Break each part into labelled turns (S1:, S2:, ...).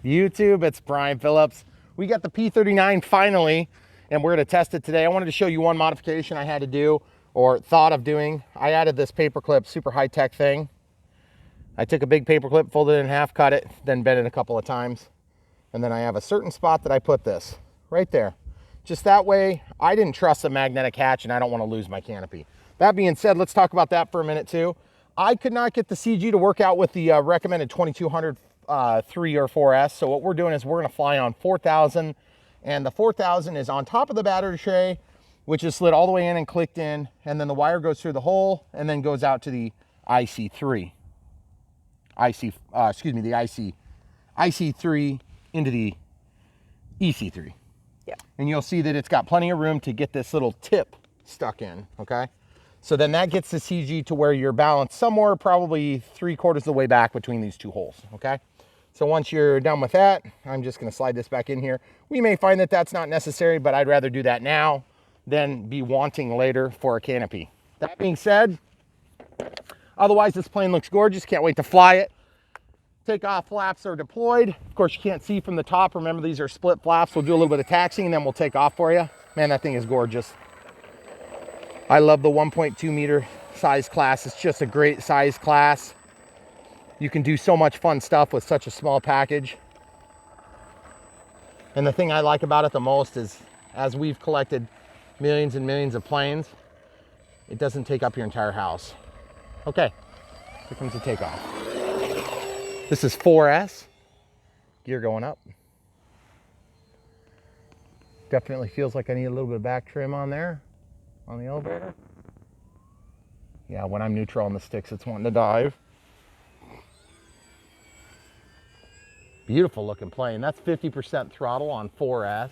S1: YouTube, it's Brian Phillips. We got the P-39 finally, and we're gonna test it today. I wanted to show you one modification I had to do, or thought of doing. I added this paperclip, super high-tech thing. I took a big paperclip, folded it in half, cut it, then bent it a couple of times. And then I have a certain spot that I put this, right there. Just that way, I didn't trust the magnetic hatch and I don't wanna lose my canopy. That being said, let's talk about that for a minute too. I could not get the CG to work out with the recommended 2200 3 or 4S. So what we're doing is we're gonna fly on 4000, and the 4000 is on top of the battery tray, which is slid all the way in and clicked in, and then the wire goes through the hole and then goes out to the IC3. The IC3 into the EC3.
S2: Yeah.
S1: And you'll see that it's got plenty of room to get this little tip stuck in, okay? So then that gets the CG to where you're balanced somewhere probably 3/4 of the way back between these two holes, okay? So once you're done with that, I'm just gonna slide this back in here. We may find that that's not necessary, but I'd rather do that now than be wanting later for a canopy. That being said, otherwise this plane looks gorgeous. Can't wait to fly it. Takeoff flaps are deployed. Of course, you can't see from the top. Remember, these are split flaps. We'll do a little bit of taxiing and then we'll take off for you. Man, that thing is gorgeous. I love the 1.2 meter size class. It's just a great size class. You can do so much fun stuff with such a small package. And the thing I like about it the most is, as we've collected millions and millions of planes, it doesn't take up your entire house. Okay, here comes the takeoff. This is 4S, gear going up. Definitely feels like I need a little bit of back trim on there, on the elevator. Yeah, when I'm neutral on the sticks, it's wanting to dive. Beautiful looking plane. That's 50% throttle on 4S.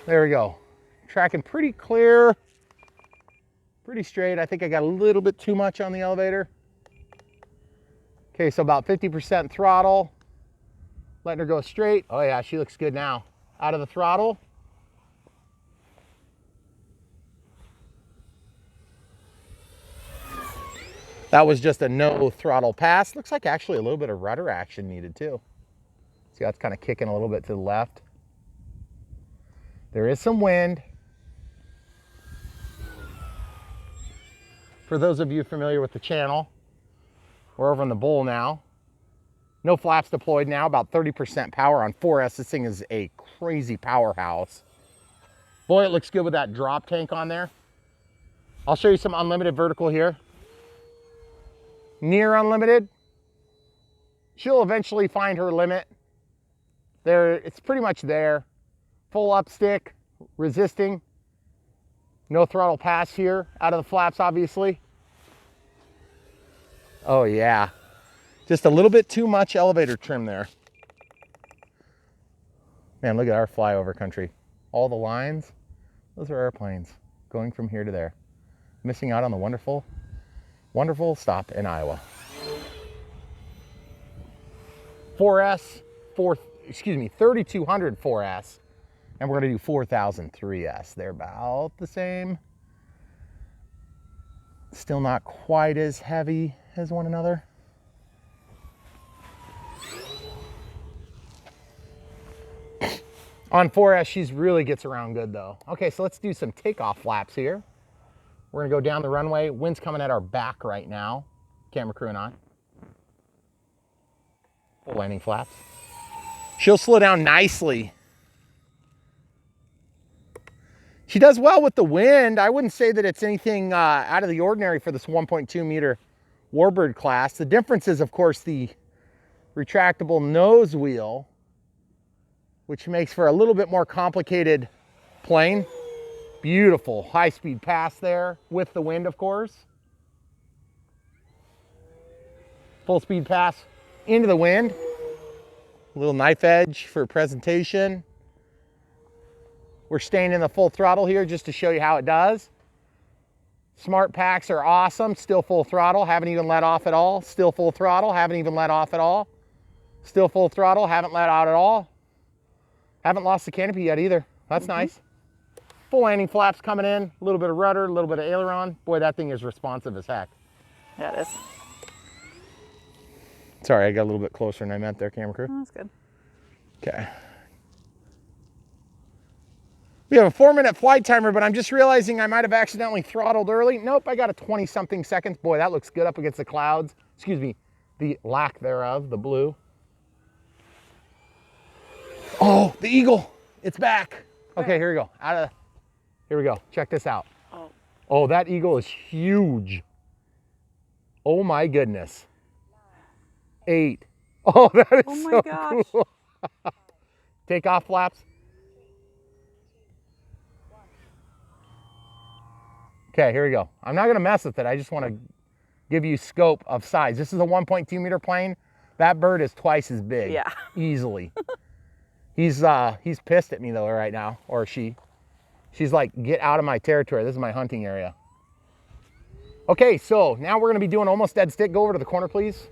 S1: There we go. Tracking pretty clear, pretty straight. I think I got a little bit too much on the elevator. Okay, so about 50% throttle. Letting her go straight. Oh yeah, she looks good now. Out of the throttle. That was just a no throttle pass. Looks like actually a little bit of rudder action needed too. See, that's kind of kicking a little bit to the left. There is some wind. For those of you familiar with the channel, we're over in the bowl now. No flaps deployed now, about 30% power on 4S. This thing is a crazy powerhouse. Boy, it looks good with that drop tank on there. I'll show you some unlimited vertical here. Near unlimited. She'll eventually find her limit. There, it's pretty much there. Full up stick, resisting. No throttle pass here out of the flaps, obviously. Oh yeah, just a little bit too much elevator trim there. Man, look at our flyover country. All the lines, those are airplanes going from here to there. Missing out on the wonderful, wonderful stop in Iowa. 3200 4S, and we're gonna do 4000 3S. They're about the same. Still not quite as heavy as one another. On 4S, she's really gets around good though. Okay, so let's do some takeoff flaps here. We're gonna go down the runway. Wind's coming at our back right now. Camera crew and I. Full landing flaps. She'll slow down nicely. She does well with the wind. I wouldn't say that it's anything out of the ordinary for this 1.2 meter Warbird class. The difference is, of course, the retractable nose wheel, which makes for a little bit more complicated plane. Beautiful high-speed pass there with the wind, of course. Full speed pass into the wind. A little knife edge for presentation. We're staying in the full throttle here just to show you how it does. Smart packs are awesome. Still full throttle. Haven't even let off at all. Still full throttle. Haven't even let off at all. Still full throttle. Haven't let out at all. Haven't lost the canopy yet either. That's nice. Full landing flaps coming in. A little bit of rudder, a little bit of aileron. Boy, that thing is responsive as heck.
S2: Yeah, it is.
S1: Sorry, I got a little bit closer than I meant there, camera crew.
S2: Oh, that's good.
S1: Okay. We have a 4-minute flight timer, but I'm just realizing I might have accidentally throttled early. Nope, I got a 20-something seconds. Boy, that looks good up against the clouds. Excuse me, the lack thereof, the blue. Oh, the eagle, it's back. Okay, here we go. Here we go. Check this out.
S2: Oh.
S1: Oh, that eagle is huge. Oh my goodness. 8. Oh, that is
S2: Oh my
S1: so
S2: gosh.
S1: cool. Take off flaps. Okay, here we go. I'm not gonna mess with it. I just wanna give you scope of size. This is a 1.2 meter plane. That bird is twice as big.
S2: Yeah.
S1: Easily. He's pissed at me though right now, or she. She's like, get out of my territory. This is my hunting area. Okay, so now we're gonna be doing almost dead stick. Go over to the corner, please.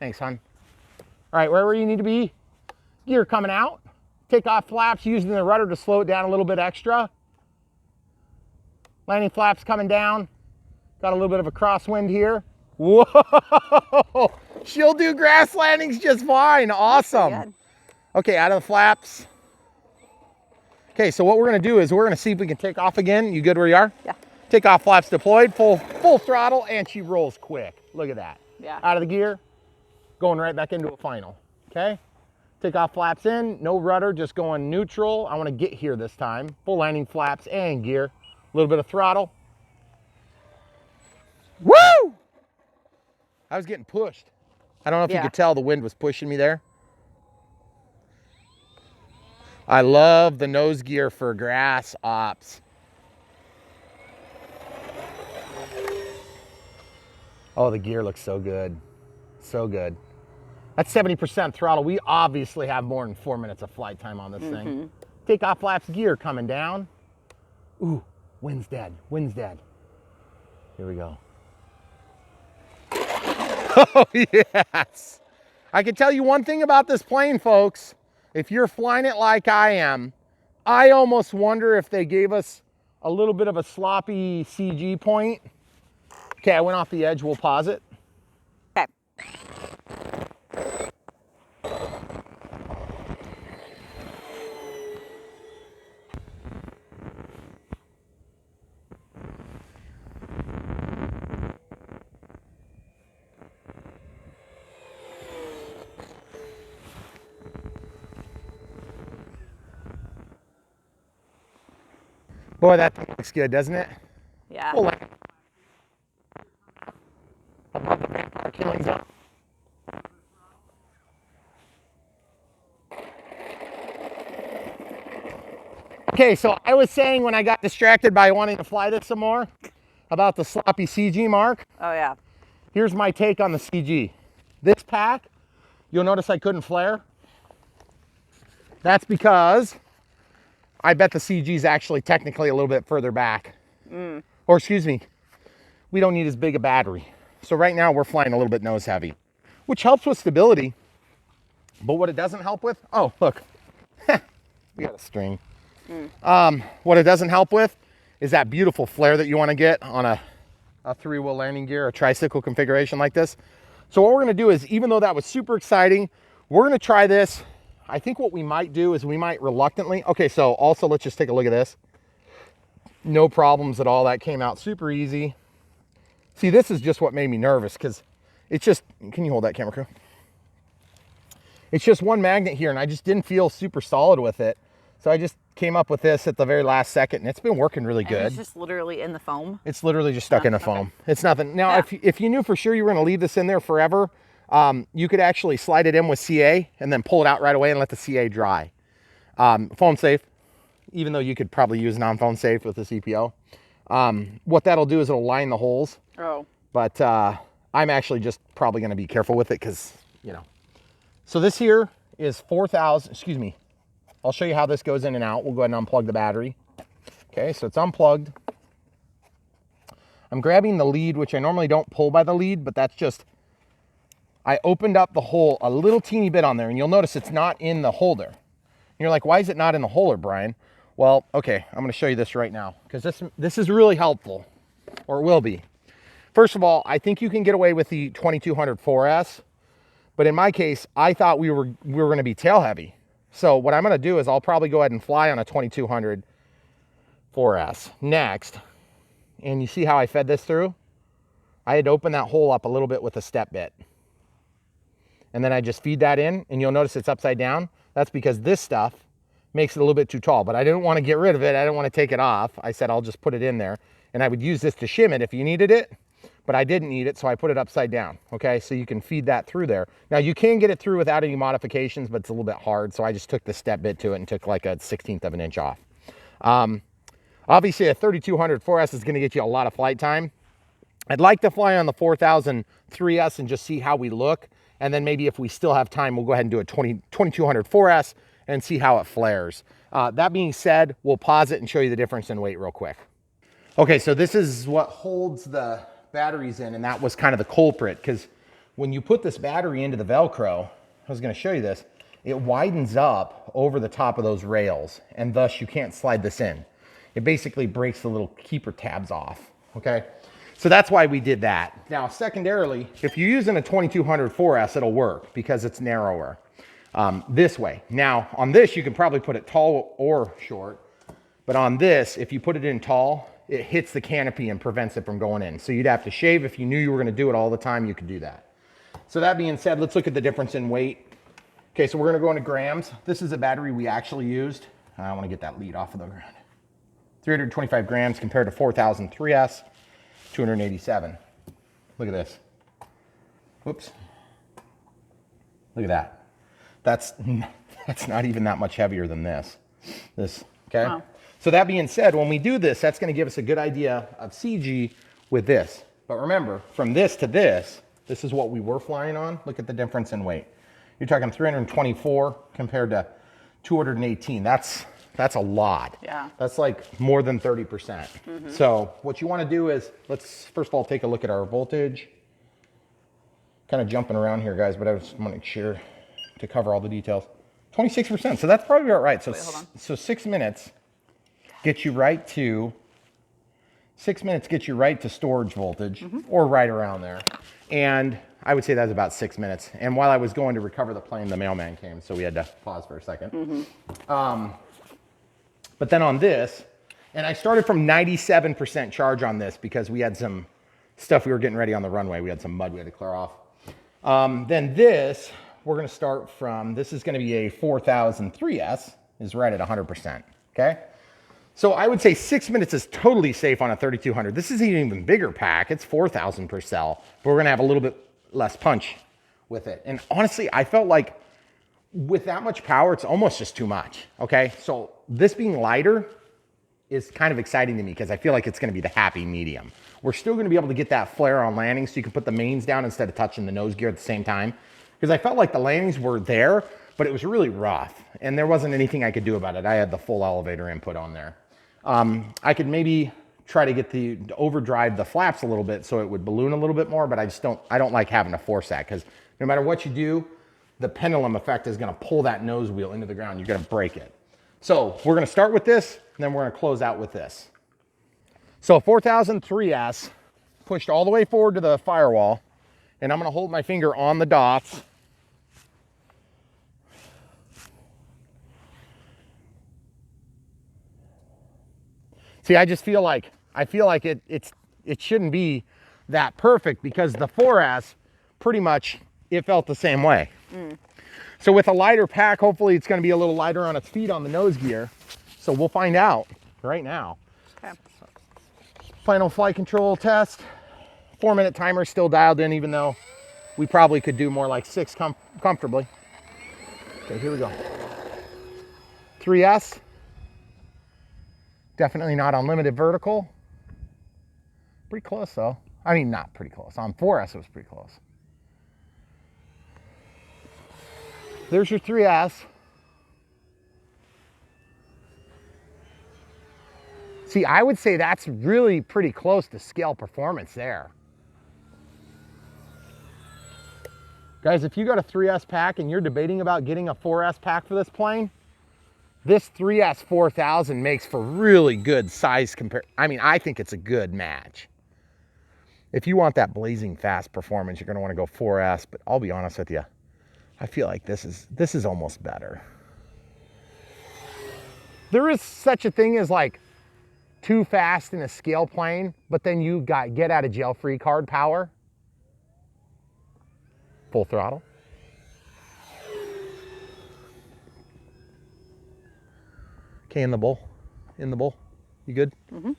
S1: Thanks, hon. All right, wherever you need to be. Gear coming out. Take off flaps, using the rudder to slow it down a little bit extra. Landing flaps coming down. Got a little bit of a crosswind here. Whoa! She'll do grass landings just fine. Awesome. Okay, out of the flaps. Okay, so what we're gonna do is we're gonna see if we can take off again. You good where you are?
S2: Yeah.
S1: Take off flaps deployed, full throttle, and she rolls quick. Look at that.
S2: Yeah.
S1: Out of the gear, going right back into a final. Okay? Take off flaps in, no rudder, just going neutral. I wanna get here this time. Full landing flaps and gear. A little bit of throttle. Woo! I was getting pushed. I don't know if you could tell the wind was pushing me there. I love the nose gear for grass ops. Oh, the gear looks so good. So good. That's 70% throttle. We obviously have more than 4 minutes of flight time on this thing. Take off flaps, gear coming down. Ooh, wind's dead. Wind's dead. Here we go. Oh, yes. I can tell you one thing about this plane, folks. If you're flying it like I am, I almost wonder if they gave us a little bit of a sloppy CG point. Okay, I went off the edge. We'll pause it.
S2: Okay.
S1: Boy, that thing looks good, doesn't it?
S2: Yeah.
S1: Full length. Above the vampire killing zone. Okay, so I was saying when I got distracted by wanting to fly this some more about the sloppy CG mark.
S2: Oh, yeah.
S1: Here's my take on the CG. This pack, you'll notice I couldn't flare. That's because I bet the CG is actually technically a little bit further back. Or excuse me, we don't need as big a battery. So right now we're flying a little bit nose heavy, which helps with stability. But what it doesn't help with, oh, look, we got a string. What it doesn't help with is that beautiful flare that you want to get on a 3-wheel landing gear, a tricycle configuration like this. So what we're going to do is, even though that was super exciting, we're going to try this. I think what we might do is we might reluctantly. Okay, so also let's just take a look at this. No problems at all. That came out super easy. See, this is just what made me nervous because it's just, can you hold that, camera crew? It's just one magnet here and I just didn't feel super solid with it. So I just came up with this at the very last second and it's been working really good.
S2: It's just literally in the foam.
S1: It's literally just stuck in the foam. It's nothing. Now, if you knew for sure you were going to leave this in there forever, you could actually slide it in with CA and then pull it out right away and let the CA dry. Foam safe, even though you could probably use non-foam safe with this EPO. What that'll do is it'll line the holes.
S2: Oh.
S1: But I'm actually just probably going to be careful with it because, you know. So this here is 4,000, excuse me. I'll show you how this goes in and out. We'll go ahead and unplug the battery. Okay, so it's unplugged. I'm grabbing the lead, which I normally don't pull by the lead, but that's just, I opened up the hole a little teeny bit on there, and you'll notice it's not in the holder. And you're like, why is it not in the holder, Brian? Well, okay, I'm gonna show you this right now, because this is really helpful, or it will be. First of all, I think you can get away with the 2200 4S, but in my case, I thought we were going to be tail heavy. So what I'm going to do is I'll probably go ahead and fly on a 2200 4S next. And you see how I fed this through? I had to open that hole up a little bit with a step bit. And then I just feed that in, and you'll notice it's upside down. That's because this stuff makes it a little bit too tall, but I didn't want to get rid of it. I didn't want to take it off. I said I'll just put it in there, and I would use this to shim it if you needed it, but I didn't need it, so I put it upside down, okay? So you can feed that through there. Now you can get it through without any modifications, but it's a little bit hard, so I just took the step bit to it and took like a 1/16 of an inch off. Obviously a 3200 4S is going to get you a lot of flight time. I'd like to fly on the 4000 3S and just see how we look. And then maybe if we still have time, we'll go ahead and do a 2200 4S and see how it flares. That being said, we'll pause it and show you the difference in weight real quick. Okay, so this is what holds the batteries in, and that was kind of the culprit, because when you put this battery into the Velcro, I was going to show you this, it widens up over the top of those rails, and thus you can't slide this in. It basically breaks the little keeper tabs off, okay? So that's why we did that. Now, secondarily, if you're using a 2200 4S, it'll work because it's narrower this way. Now, on this, you can probably put it tall or short, but on this, if you put it in tall, it hits the canopy and prevents it from going in. So you'd have to shave. If you knew you were gonna do it all the time, you could do that. So that being said, let's look at the difference in weight. Okay, so we're gonna go into grams. This is a battery we actually used. I wanna get that lead off of the ground. 325 grams compared to 4000 3S, 287. Look at this. Whoops. Look at that. That's not even that much heavier than this. Okay? Wow. So that being said, when we do this, that's going to give us a good idea of CG with this. But remember, from this to this is what we were flying on. Look at the difference in weight. You're talking 324 compared to 218. That's a lot.
S2: Yeah.
S1: That's like more than 30%. Mm-hmm. So what you want to do is, let's first of all take a look at our voltage. Kind of jumping around here, guys, but I just want to make sure to cover all the details. 26%, so that's probably about right. So, so 6 minutes gets you right to, 6 minutes gets you right to storage voltage, mm-hmm. or right around there. And I would say that's about 6 minutes. And while I was going to recover the plane, the mailman came, so we had to pause for a second. Mm-hmm. But then on this, and I started from 97% charge on this because we had some stuff we were getting ready on the runway. We had some mud we had to clear off. Then this, we're gonna start from, this is gonna be a 4000 3S, is right at 100%, okay? So I would say 6 minutes is totally safe on a 3200. This is an even bigger pack, it's 4000 per cell, but we're gonna have a little bit less punch with it. And honestly, I felt like with that much power, it's almost just too much, okay? So this being lighter is kind of exciting to me because I feel like it's gonna be the happy medium. We're still gonna be able to get that flare on landing so you can put the mains down instead of touching the nose gear at the same time. Because I felt like the landings were there, but it was really rough and there wasn't anything I could do about it. I had the full elevator input on there. I could maybe try to get to overdrive the flaps a little bit so it would balloon a little bit more, but I don't like having to force that because no matter what you do, the pendulum effect is gonna pull that nose wheel into the ground. You're gonna break it. So we're gonna start with this and then we're gonna close out with this. So 4000 3S pushed all the way forward to the firewall, and I'm gonna hold my finger on the dots. See, I just feel like, it shouldn't be that perfect because the 4S, pretty much, it felt the same way. Mm. So with a lighter pack, hopefully it's gonna be a little lighter on its feet on the nose gear. So we'll find out right now. Okay. Final flight control test. 4-minute timer still dialed in, even though we probably could do more like 6 comfortably. Okay, here we go. 3S. Definitely not unlimited vertical. Pretty close though. I mean, not pretty close. On 4S it was pretty close. There's your 3S. See, I would say that's really pretty close to scale performance there. Guys, if you got a 3S pack and you're debating about getting a 4S pack for this plane, this 3S 4000 makes for really good size compare. I mean, I think it's a good match. If you want that blazing fast performance, you're going to want to go 4S, but I'll be honest with you. I feel like this is almost better. There is such a thing as like too fast in a scale plane, but then you got get out of jail free card power. Full throttle. Okay, in the bull. In the bull. You good?
S2: Mm-hmm.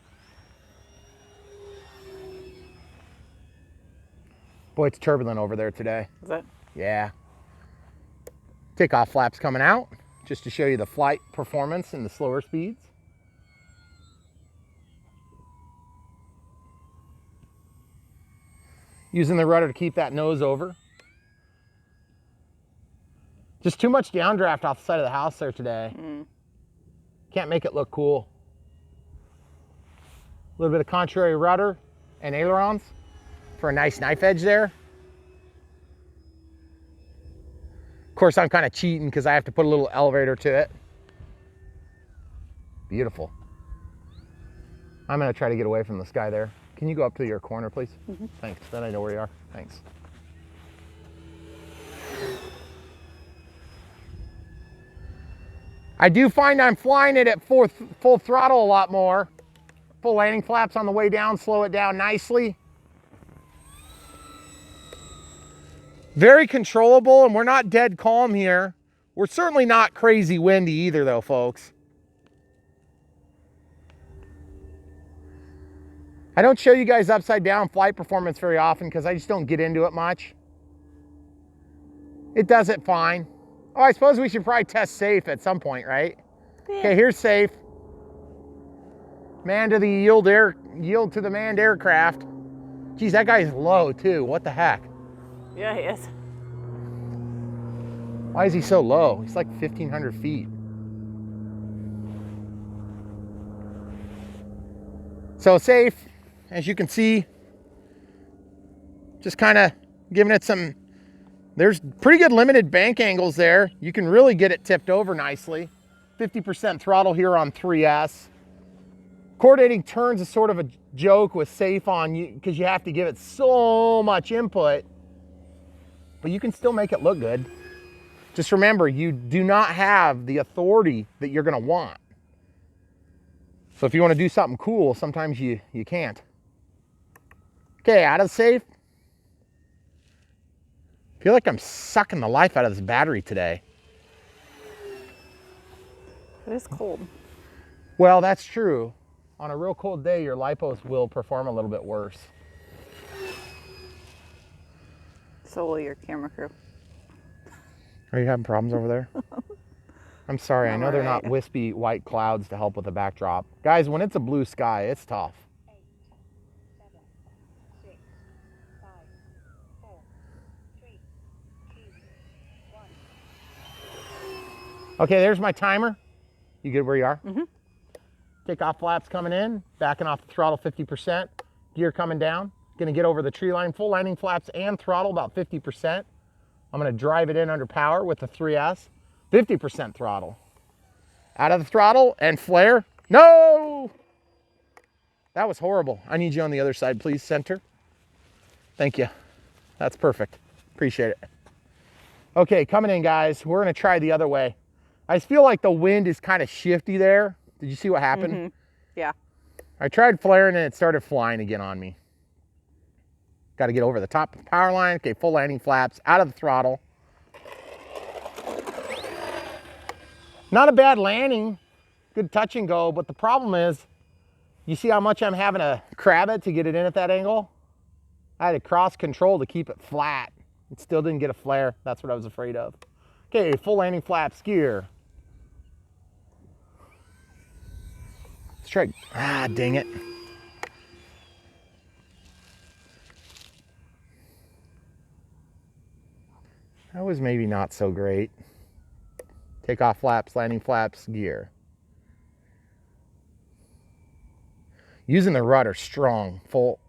S1: Boy, it's turbulent over there today.
S2: Is it?
S1: Yeah. Takeoff flaps coming out, just to show you the flight performance and the slower speeds. Using the rudder to keep that nose over. Just too much downdraft off the side of the house there today. Can't make it look cool. A little bit of contrary rudder and ailerons for a nice knife edge there. Of course, I'm kind of cheating because I have to put a little elevator to it. Beautiful. I'm going to try to get away from the sky there. Can you go up to your corner, please? Thanks. Then I know where you are. Thanks. I do find I'm flying it at full throttle a lot more. Full landing flaps on the way down, slow it down nicely. Very controllable, and we're not dead calm here. We're certainly not crazy windy either though, folks. I don't show you guys upside down flight performance very often because I just don't get into it much. It does it fine. Oh, I suppose we should probably test safe at some point, right? Yeah. Okay, here's safe. Man to the yield to the manned aircraft. Geez, that guy's low too. What the heck?
S2: Yeah, he is.
S1: Why is he so low? He's like 1,500 feet. So safe, as you can see, just kind of giving it some, there's pretty good limited bank angles there. You can really get it tipped over nicely. 50% throttle here on 3S. Coordinating turns is sort of a joke with safe on you because you have to give it so much input, but you can still make it look good. Just remember, you do not have the authority that you're going to want. So if you want to do something cool, sometimes you can't. Okay, out of safe. I feel like I'm sucking the life out of this battery today.
S2: It is cold.
S1: Well, that's true. On a real cold day, your lipos will perform a little bit worse.
S2: So will your camera crew.
S1: Are you having problems over there? I'm sorry, I know they're not
S2: Alright.
S1: wispy white clouds to help with the backdrop. Guys, when it's a blue sky, it's tough.
S3: 8, 7, 6, 5, 4, 3, 2, 1.
S1: Okay, there's my timer. You good where you are?
S2: Mm-hmm.
S1: Takeoff flaps coming in, backing off the throttle 50%. Gear coming down. Gonna get over the tree line, full landing flaps and throttle about 50%. I'm gonna drive it in under power with the 3S. 50% throttle. Out of the throttle and flare. No! That was horrible. I need you on the other side, please, center. Thank you. That's perfect. Appreciate it. Okay, coming in, guys. We're gonna try the other way. I just feel like the wind is kind of shifty there. Did you see what happened?
S2: Mm-hmm. Yeah.
S1: I tried flaring and it started flying again on me. Got to get over the top of the power line. Okay, full landing flaps, out of the throttle. Not a bad landing. Good touch and go, but the problem is, you see how much I'm having to crab it to get it in at that angle? I had to cross control to keep it flat. It still didn't get a flare. That's what I was afraid of. Okay, full landing flaps, gear. Let's try, dang it. That was maybe not so great. Takeoff flaps, landing flaps, gear. Using the rudder strong, full,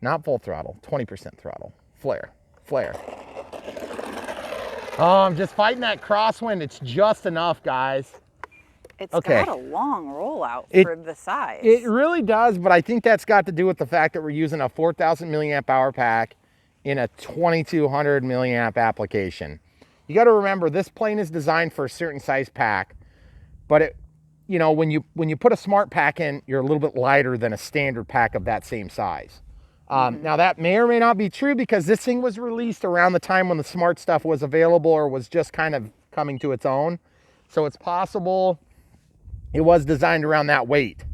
S1: not full throttle, 20% throttle. Flare, flare. Oh, I'm just fighting that crosswind. It's just enough, guys.
S2: It's
S1: Okay.
S2: got a long rollout for the size.
S1: It really does, but I think that's got to do with the fact that we're using a 4,000 milliamp hour pack in a 2,200 milliamp application. You got to remember, this plane is designed for a certain size pack, but it, you know, when you put a smart pack in, you're a little bit lighter than a standard pack of that same size. Now that may or may not be true because this thing was released around the time when the smart stuff was available or was just kind of coming to its own. So it's possible it was designed around that weight.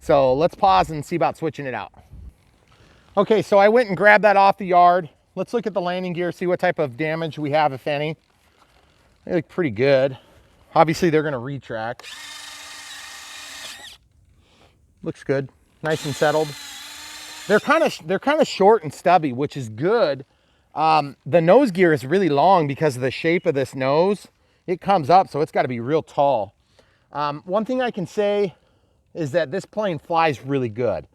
S1: So let's pause and see about switching it out. Okay, so I went and grabbed that off the yard. Let's look at the landing gear, see what type of damage we have, if any. They look pretty good. Obviously they're gonna retract. Looks good, nice and settled. They're kind of short and stubby, which is good. The nose gear is really long because of the shape of this nose. It comes up, so it's got to be real tall. One thing I can say is that this plane flies really good.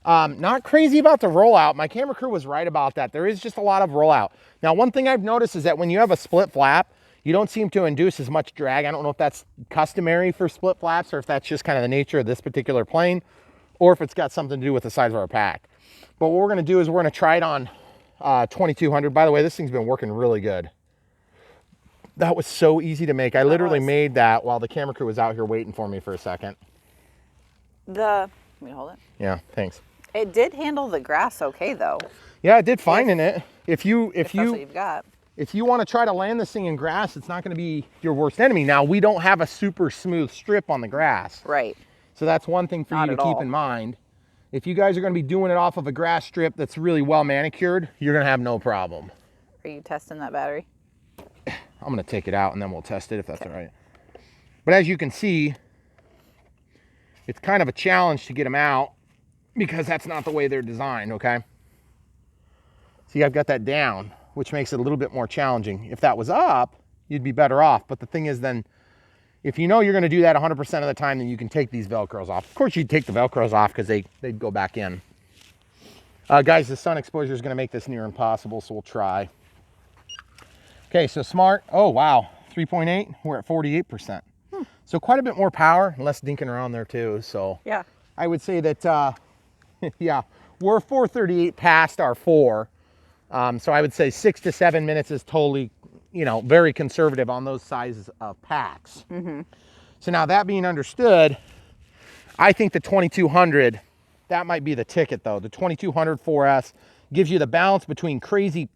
S1: Not crazy about the rollout. My camera crew was right about that. There is just a lot of rollout. Now, one thing I've noticed is that when you have a split flap, you don't seem to induce as much drag. I don't know if that's customary for split flaps or if that's just kind of the nature of this particular plane or if it's got something to do with the size of our pack. But what we're going to do is we're going to try it on 2200. By the way, this thing's been working really good. That was so easy to make. I literally made that while the camera crew was out here waiting for me for a second.
S2: Let me hold it.
S1: Yeah, thanks.
S2: It did handle the grass okay though.
S1: Yeah, it did fine in it. If you
S2: That's what you've got.
S1: if you want to try to land this thing in grass, it's not going to be your worst enemy. Now, we don't have a super smooth strip on the grass.
S2: Right.
S1: So that's one thing for you to keep in mind. If you guys are going to be doing it off of a grass strip that's really well manicured, you're going to have no problem.
S2: Are you testing that battery?
S1: I'm going to take it out and then we'll test it if that's all right. But as you can see, it's kind of a challenge to get them out because that's not the way they're designed, okay? See, I've got that down, which makes it a little bit more challenging. If that was up, you'd be better off. But the thing is then, if you know you're going to do that 100% of the time, then you can take these Velcros off. Of course, you'd take the Velcros off because they'd go back in. Guys, the sun exposure is going to make this near impossible, so we'll try. Okay, so smart. Oh, wow. 3.8. We're at 48%. So quite a bit more power, less dinking around there too. So
S2: Yeah.
S1: I would say that, yeah, we're 438 past our 4. So I would say 6 to 7 minutes is totally, you know, very conservative on those sizes of packs. So now that being understood, I think the 2200, that might be the ticket though. The 2200 4S gives you the balance between crazy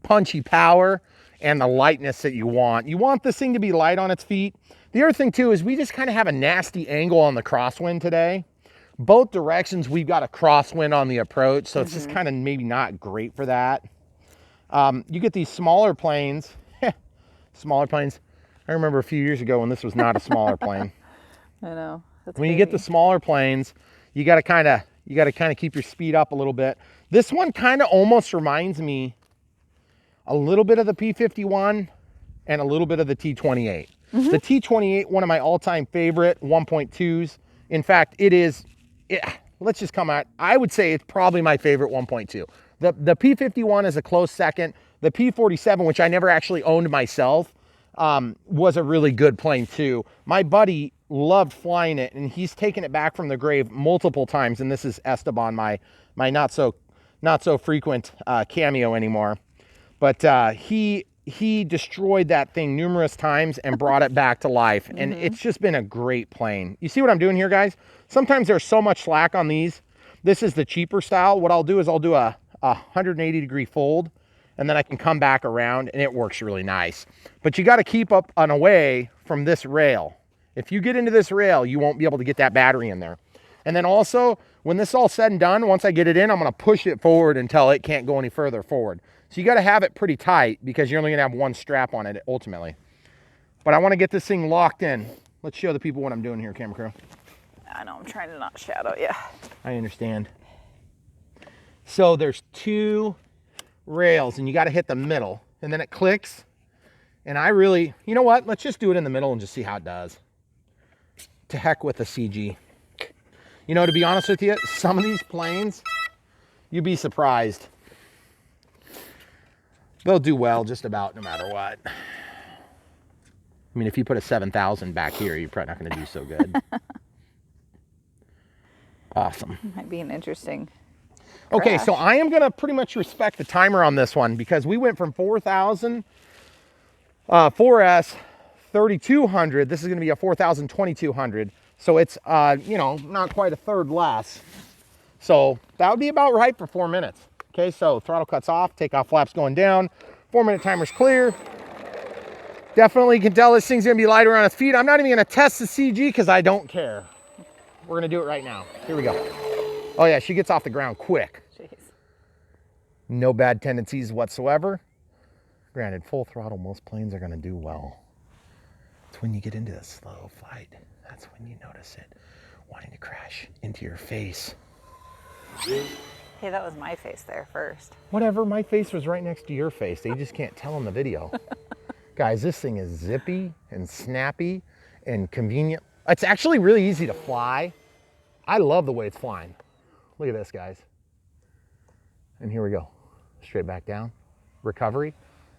S1: punchy power and the lightness that you want. You want this thing to be light on its feet. The other thing too is we just kind of have a nasty angle on the crosswind today. Both directions we've got a crosswind on the approach, so it's just kind of maybe not great for that. You get these smaller planes. Smaller planes. I remember a few years ago when this was not a smaller plane.
S2: I know. That's
S1: When you get the smaller planes, you got to kind of keep your speed up a little bit. This one kind of almost reminds me a little bit of the P-51 and a little bit of the T-28. The T-28, one of my all-time favorite 1.2s. In fact, let's just come out. I would say it's probably my favorite 1.2. The P-51 is a close second. The P-47, which I never actually owned myself, was a really good plane too. My buddy loved flying it, and he's taken it back from the grave multiple times. And this is Esteban, my not so frequent cameo anymore. But he destroyed that thing numerous times and brought it back to life. And it's just been a great plane. You see what I'm doing here, guys? Sometimes there's so much slack on these. This is the cheaper style. What I'll do is I'll do a 180-degree fold, and then I can come back around, and it works really nice. But you got to keep up and away from this rail. If you get into this rail, you won't be able to get that battery in there. And then also, when this is all said and done, once I get it in, I'm going to push it forward until it can't go any further forward. So you got to have it pretty tight because you're only going to have one strap on it ultimately. But I want to get this thing locked in. Let's show the people what I'm doing here, camera crew.
S2: I know, I'm trying to not shadow you.
S1: I understand. So there's 2 rails and you got to hit the middle and then it clicks. And I really, you know what? Let's just do it in the middle and just see how it does. To heck with the CG. You know, to be honest with you, some of these planes, you'd be surprised. They'll do well just about no matter what. I mean, if you put a 7,000 back here, you're probably not going to do so good. Awesome.
S2: Might be an interesting
S1: Okay,
S2: crash.
S1: so I am going to pretty much respect the timer on this one because we went from 4,000, 4S, 3,200. This is going to be a 4,000, 2,200. So it's, you know, not quite a third less. So that would be about right for 4 minutes. Okay, so throttle cuts off, takeoff flaps going down, 4-minute timer's clear. Definitely can tell this thing's gonna be lighter on its feet. I'm not even gonna test the CG because I don't care. We're gonna do it right now. Here we go. Oh yeah, she gets off the ground quick.
S2: Jeez.
S1: No bad tendencies whatsoever. Granted, full throttle, most planes are gonna do well. It's when you get into a slow flight, that's when you notice it wanting to crash into your face.
S2: Hey, that was my face there first.
S1: Whatever, my face was right next to your face. They just can't tell in the video. Guys, this thing is zippy and snappy and convenient. It's actually really easy to fly. I love the way it's flying. Look at this, guys. And here we go. Straight back down. Recovery.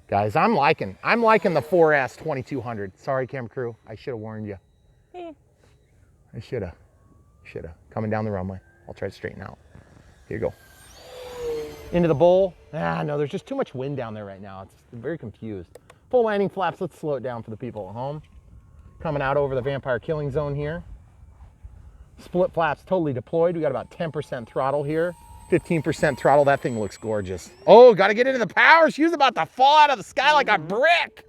S1: Guys, I'm liking the 4S 2200. Sorry, camera crew. I should have warned you.
S2: Eh.
S1: I should have. Coming down the runway. I'll try to straighten out. Here you go. Into the bowl. Ah, no, there's just too much wind down there right now. It's very confused. Full landing flaps. Let's slow it down for the people at home. Coming out over the vampire killing zone here. Split flaps totally deployed. We got about 10% throttle here. 15% throttle. That thing looks gorgeous. Oh, got to get into the power. She was about to fall out of the sky like a brick.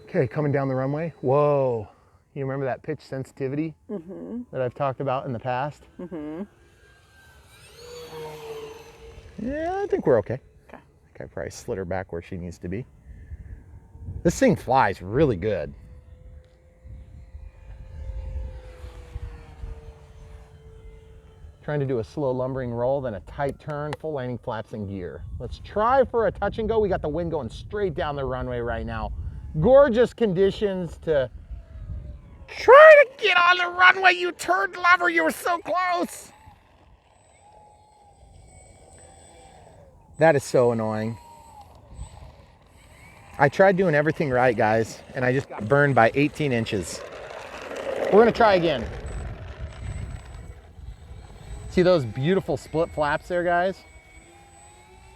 S1: Okay, coming down the runway. Whoa. You remember that pitch sensitivity that I've talked about in the past? Yeah, I think we're okay.
S2: Okay.
S1: I probably slid her back where she needs to be. This thing flies really good. Trying to do a slow lumbering roll, then a tight turn, full landing flaps and gear. Let's try for a touch and go. We got the wind going straight down the runway right now. Gorgeous conditions to try to get on the runway, you turd lover. You were so close. That is so annoying. I tried doing everything right, guys, and I just got burned by 18 inches. We're gonna try again. See those beautiful split flaps there, guys?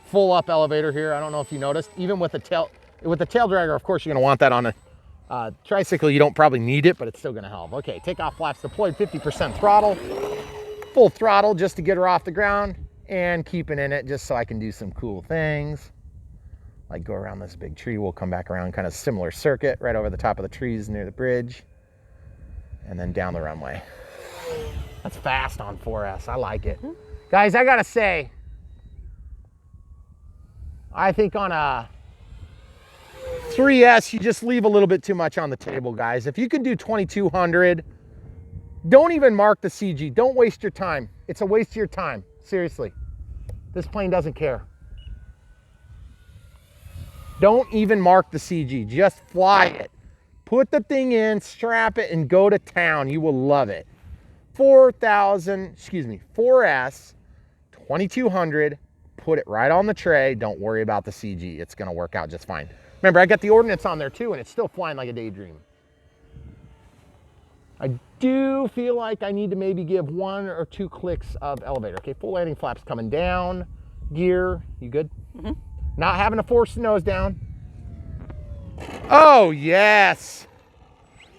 S1: Full up elevator here. I don't know if you noticed. Even with the tail dragger, of course, you're gonna want that on a tricycle. You don't probably need it, but it's still gonna help. Okay, takeoff flaps deployed, 50% throttle. Full throttle just to get her off the ground and keeping in it just so I can do some cool things. Like go around this big tree. We'll come back around kind of similar circuit right over the top of the trees near the bridge. And then down the runway. That's fast on 4S. I like it. Guys, I gotta say, I think on a 3S, you just leave a little bit too much on the table, guys. If you can do 2200, don't even mark the CG. Don't waste your time. It's a waste of your time. Seriously. This plane doesn't care. Don't even mark the CG. Just fly it. Put the thing in, strap it, and go to town. You will love it. 4S, 2200, put it right on the tray. Don't worry about the CG. It's gonna work out just fine. Remember, I got the ordnance on there too, and it's still flying like a daydream. I do feel like I need to maybe give 1 or 2 clicks of elevator. Okay, full landing flaps coming down. Gear, you good? Not having to force the nose down. Oh, yes.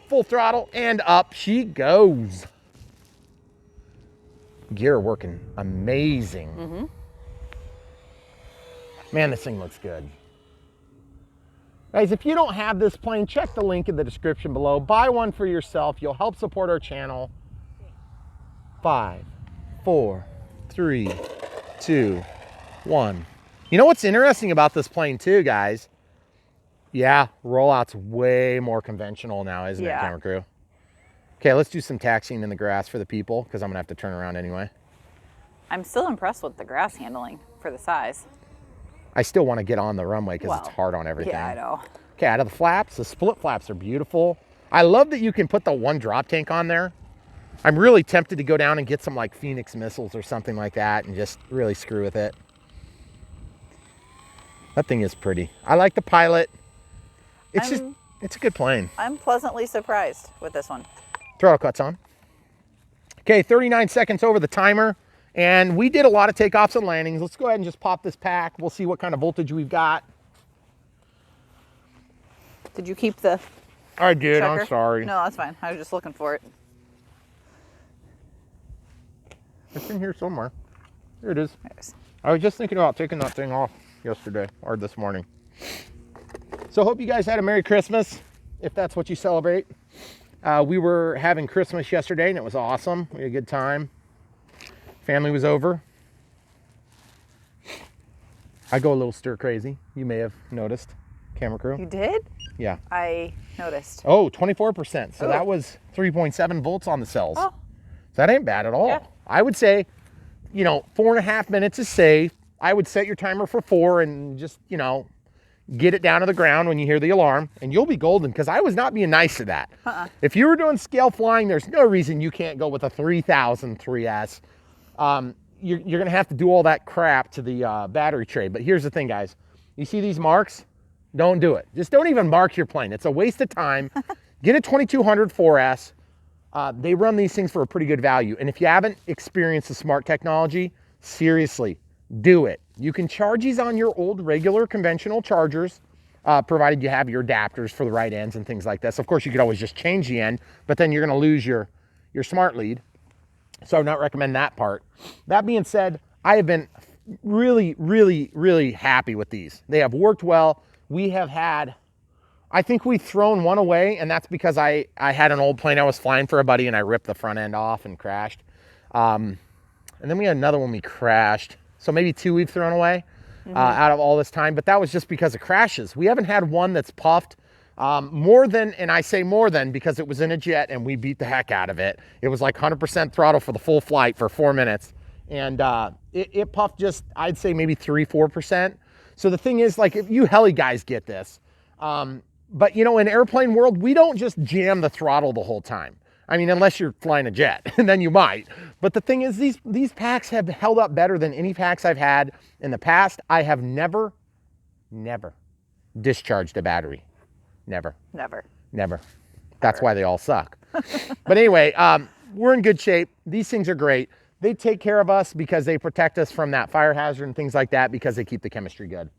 S1: Full throttle and up she goes. Gear working amazing. Man, this thing looks good. Guys, if you don't have this plane, check the link in the description below. Buy one for yourself. You'll help support our channel. 5, 4, 3, 2, 1. You know what's interesting about this plane too, guys? Yeah, rollout's way more conventional now, isn't it, camera crew? Okay, let's do some taxiing in the grass for the people because I'm gonna have to turn around anyway.
S2: I'm still impressed with the grass handling for the size.
S1: I still want to get on the runway because it's hard on everything.
S2: Yeah, I know.
S1: Okay, out of the flaps, the split flaps are beautiful. I love that you can put the one drop tank on there. I'm really tempted to go down and get some like Phoenix missiles or something like that and just really screw with it. That thing is pretty. I like the Pilot. It's a good plane.
S2: I'm pleasantly surprised with this one.
S1: Throttle cuts on. Okay, 39 seconds over the timer. And we did a lot of takeoffs and landings. Let's go ahead and just pop this pack. We'll see what kind of voltage we've got.
S2: Did you keep the
S1: I did,
S2: checker?
S1: I'm sorry.
S2: No, that's fine. I was just looking for it.
S1: It's in here somewhere. Here it is.
S2: There it is.
S1: I was just thinking about taking that thing off yesterday or this morning. So hope you guys had a Merry Christmas, if that's what you celebrate. We were having Christmas yesterday and it was awesome. We had a good time. Family was over. I go a little stir crazy. You may have noticed, camera crew.
S2: You did?
S1: Yeah.
S2: I noticed.
S1: Oh, 24%. So
S2: Oh.
S1: that was 3.7 volts on the cells.
S2: Oh.
S1: So that ain't bad at all.
S2: Yeah.
S1: I would say, 4.5 minutes is safe. I would set your timer for 4 and just, get it down to the ground when you hear the alarm and you'll be golden, because I was not being nice to that. If you were doing scale flying, there's no reason you can't go with a 3000 3S. You're going to have to do all that crap to the battery tray. But here's the thing, guys. You see these marks? Don't do it. Just don't even mark your plane. It's a waste of time. Get a 2200 4S. They run these things for a pretty good value. And if you haven't experienced the smart technology, seriously, do it. You can charge these on your old regular conventional chargers, provided you have your adapters for the right ends and things like this. Of course, you could always just change the end, but then you're going to lose your smart lead. So I would not recommend that part. That being said, I have been really, really, really happy with these. They have worked well. We have had, I think we've thrown one away, and that's because I had an old plane I was flying for a buddy and I ripped the front end off and crashed. And then we had another one we crashed. So maybe 2 we've thrown away out of all this time, but that was just because of crashes. We haven't had one that's puffed more than, and I say more than because it was in a jet and we beat the heck out of it. It was like 100% throttle for the full flight for 4 minutes. And it puffed just, I'd say maybe 3-4%. So the thing is, like, if you heli guys get this, but in airplane world, we don't just jam the throttle the whole time. I mean, unless you're flying a jet, and then you might. But the thing is, these packs have held up better than any packs I've had in the past. I have never discharged a battery. Never. That's why they all suck. But anyway, we're in good shape. These things are great. They take care of us because they protect us from that fire hazard and things like that, because they keep the chemistry good.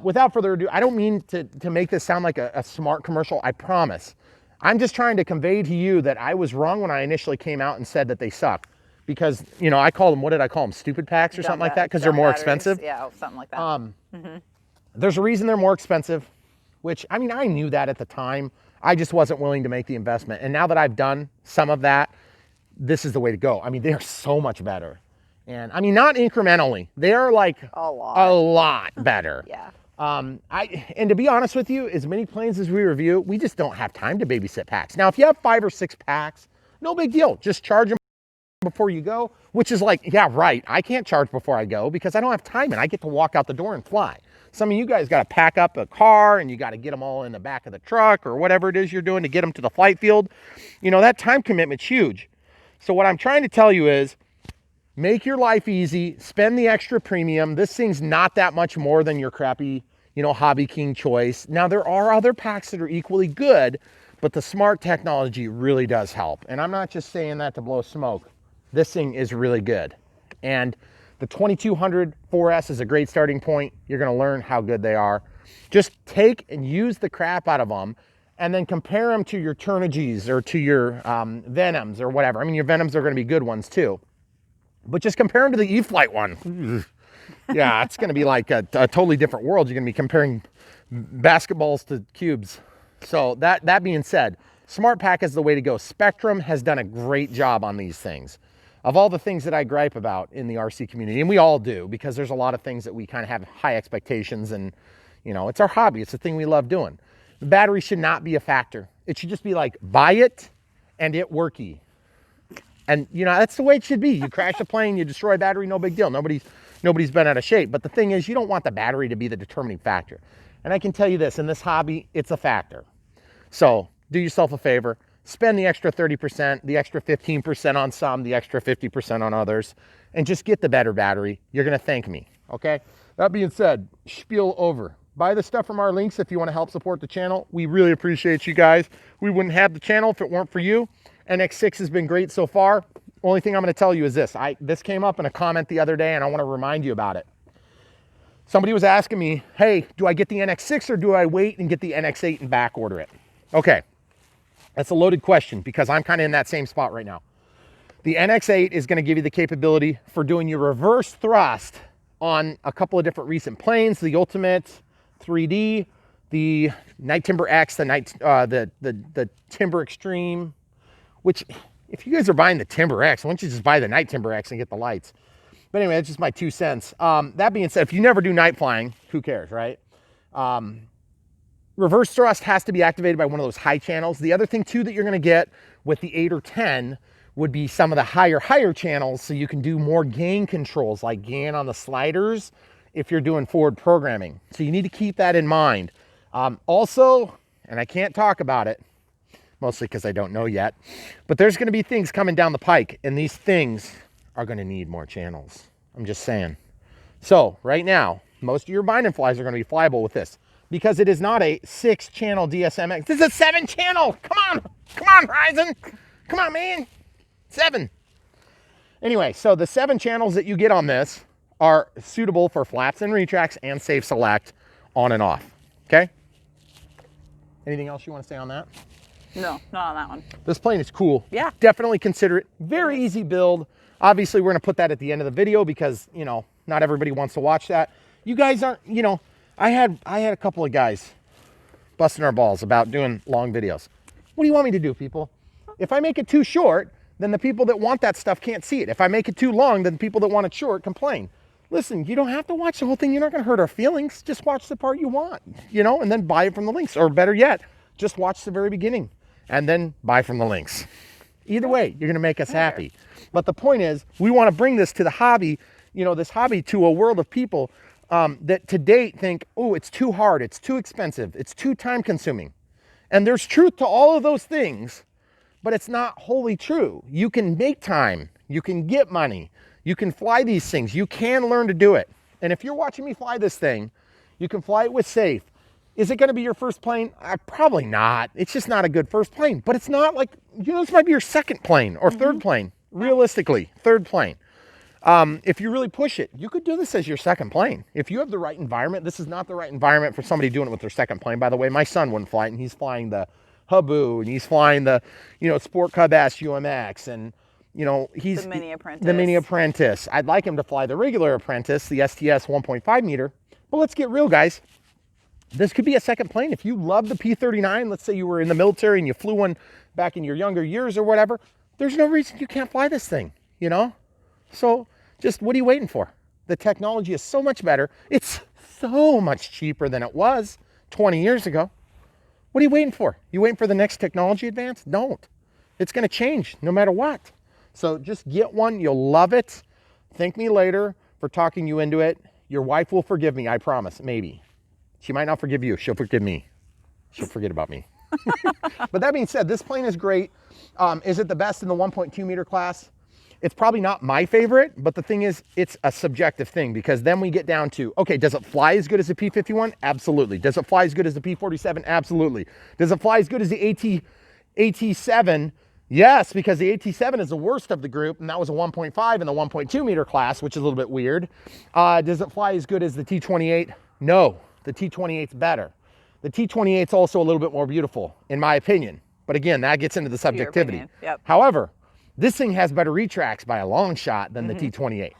S1: Without further ado, I don't mean to make this sound like a smart commercial, I promise. I'm just trying to convey to you that I was wrong when I initially came out and said that they suck. Because, I call them, what did I call them? Stupid packs or something like that? Because they're more expensive.
S2: Yeah, something like that.
S1: There's a reason they're more expensive, which, I knew that at the time. I just wasn't willing to make the investment. And now that I've done some of that, this is the way to go. They are so much better. And not incrementally. They are like
S2: A
S1: lot better.
S2: Yeah.
S1: And to be honest with you, as many planes as we review, we just don't have time to babysit packs. Now, if you have 5 or 6 packs, no big deal. Just charge them before you go, which is like, yeah, right. I can't charge before I go because I don't have time and I get to walk out the door and fly. Some of you guys got to pack up a car and you got to get them all in the back of the truck or whatever it is you're doing to get them to the flight field. That time commitment's huge. So what I'm trying to tell you is, make your life easy, spend the extra premium. This thing's not that much more than your crappy, Hobby King choice. Now, there are other packs that are equally good, but the smart technology really does help. And I'm not just saying that to blow smoke. This thing is really good. And the 2200 4S is a great starting point. You're gonna learn how good they are. Just take and use the crap out of them and then compare them to your Turnigies or to your Venoms or whatever. Your Venoms are gonna be good ones too. But just compare them to the e-flite one. Yeah, it's going to be like a totally different world. You're going to be comparing basketballs to cubes. So that being said, Smart Pack is the way to go. Spectrum has done a great job on these things. Of all the things that I gripe about in the RC community, and we all do, because there's a lot of things that we kind of have high expectations and, it's our hobby. It's the thing we love doing. The battery should not be a factor. It should just be like, buy it and it worky. And, that's the way it should be. You crash a plane, you destroy a battery, no big deal. Nobody's been out of shape. But the thing is, you don't want the battery to be the determining factor. And I can tell you this, in this hobby, it's a factor. So do yourself a favor. Spend the extra 30%, the extra 15% on some, the extra 50% on others, and just get the better battery. You're going to thank me, okay? That being said, spiel over. Buy the stuff from our links if you want to help support the channel. We really appreciate you guys. We wouldn't have the channel if it weren't for you. NX6 has been great so far. Only thing I'm going to tell you is this. This came up in a comment the other day, and I want to remind you about it. Somebody was asking me, hey, do I get the NX6 or do I wait and get the NX8 and back order it? Okay, that's a loaded question because I'm kind of in that same spot right now. The NX8 is going to give you the capability for doing your reverse thrust on a couple of different recent planes, the Ultimate 3D, the Night Timber X, the Timber Extreme, which if you guys are buying the Timber X, why don't you just buy the Night Timber X and get the lights? But anyway, that's just my 2 cents. That being said, if you never do night flying, who cares, right? Reverse thrust has to be activated by one of those high channels. The other thing too that you're gonna get with the 8 or 10 would be some of the higher channels so you can do more gain controls like gain on the sliders if you're doing forward programming. So you need to keep that in mind. Also, and I can't talk about it, mostly because I don't know yet, but there's gonna be things coming down the pike and these things are gonna need more channels. I'm just saying. So right now, most of your binding flies are gonna be flyable with this because it is not a 6-channel DSMX. This is a 7-channel. Come on, Horizon. Come on, man. 7. Anyway, so the 7 channels that you get on this are suitable for flaps and retracts and safe select on and off, okay? Anything else you want to say on that?
S2: No, not on that one.
S1: This plane is cool.
S2: Yeah.
S1: Definitely consider it. Very easy build. Obviously, we're going to put that at the end of the video because, you know, not everybody wants to watch that. You guys aren't, you know, I had a couple of guys busting our balls about doing long videos. What do you want me to do, people? If I make it too short, then the people that want that stuff can't see it. If I make it too long, then the people that want it short complain. Listen, you don't have to watch the whole thing. You're not going to hurt our feelings. Just watch the part you want, you know, and then buy it from the links. Or better yet, just watch the very beginning and then buy from the links. Either way, you're going to make us happy. But the point is, we want to bring this to the hobby, you know, this hobby to a world of people that to date think, oh, it's too hard, it's too expensive, it's too time consuming. And there's truth to all of those things, but it's not wholly true. You can make time, you can get money, you can fly these things, you can learn to do it. And if you're watching me fly this thing, you can fly it with safe. Is it gonna be your first plane? Probably not. It's just not a good first plane, but it's not like, you know, this might be your second plane or third plane, realistically, third plane. If you really push it, you could do this as your second plane. If you have the right environment, this is not the right environment for somebody doing it with their second plane. By the way, my son wouldn't fly it, and he's flying the Habu, and he's flying the, you know, Sport Cub S UMX, and, you know, he's
S2: The Mini Apprentice.
S1: The Mini Apprentice. I'd like him to fly the regular Apprentice, the STS 1.5 meter. But let's get real, guys. This could be a second plane. If you love the P-39, let's say you were in the military and you flew one back in your younger years or whatever, there's no reason you can't fly this thing, you know? So just what are you waiting for? The technology is so much better. It's so much cheaper than it was 20 years ago. What are you waiting for? You waiting for the next technology advance? Don't. It's going to change no matter what. So just get one. You'll love it. Thank me later for talking you into it. Your wife will forgive me, I promise, maybe. She might not forgive you. She'll forgive me. She'll forget about me. But that being said, this plane is great. Is it the best in the 1.2 meter class? It's probably not my favorite, but the thing is, it's a subjective thing because then we get down to, okay, does it fly as good as the P-51? Absolutely. Does it fly as good as the P-47? Absolutely. Does it fly as good as the AT-7? Yes, because the AT-7 is the worst of the group, and that was a 1.5 in the 1.2 meter class, which is a little bit weird. Does it fly as good as the T-28? No, the T-28's better. The T-28's also a little bit more beautiful, in my opinion. But again, that gets into the subjectivity.
S2: opinion, yep.
S1: However, this thing has better retracts by a long shot than the T-28.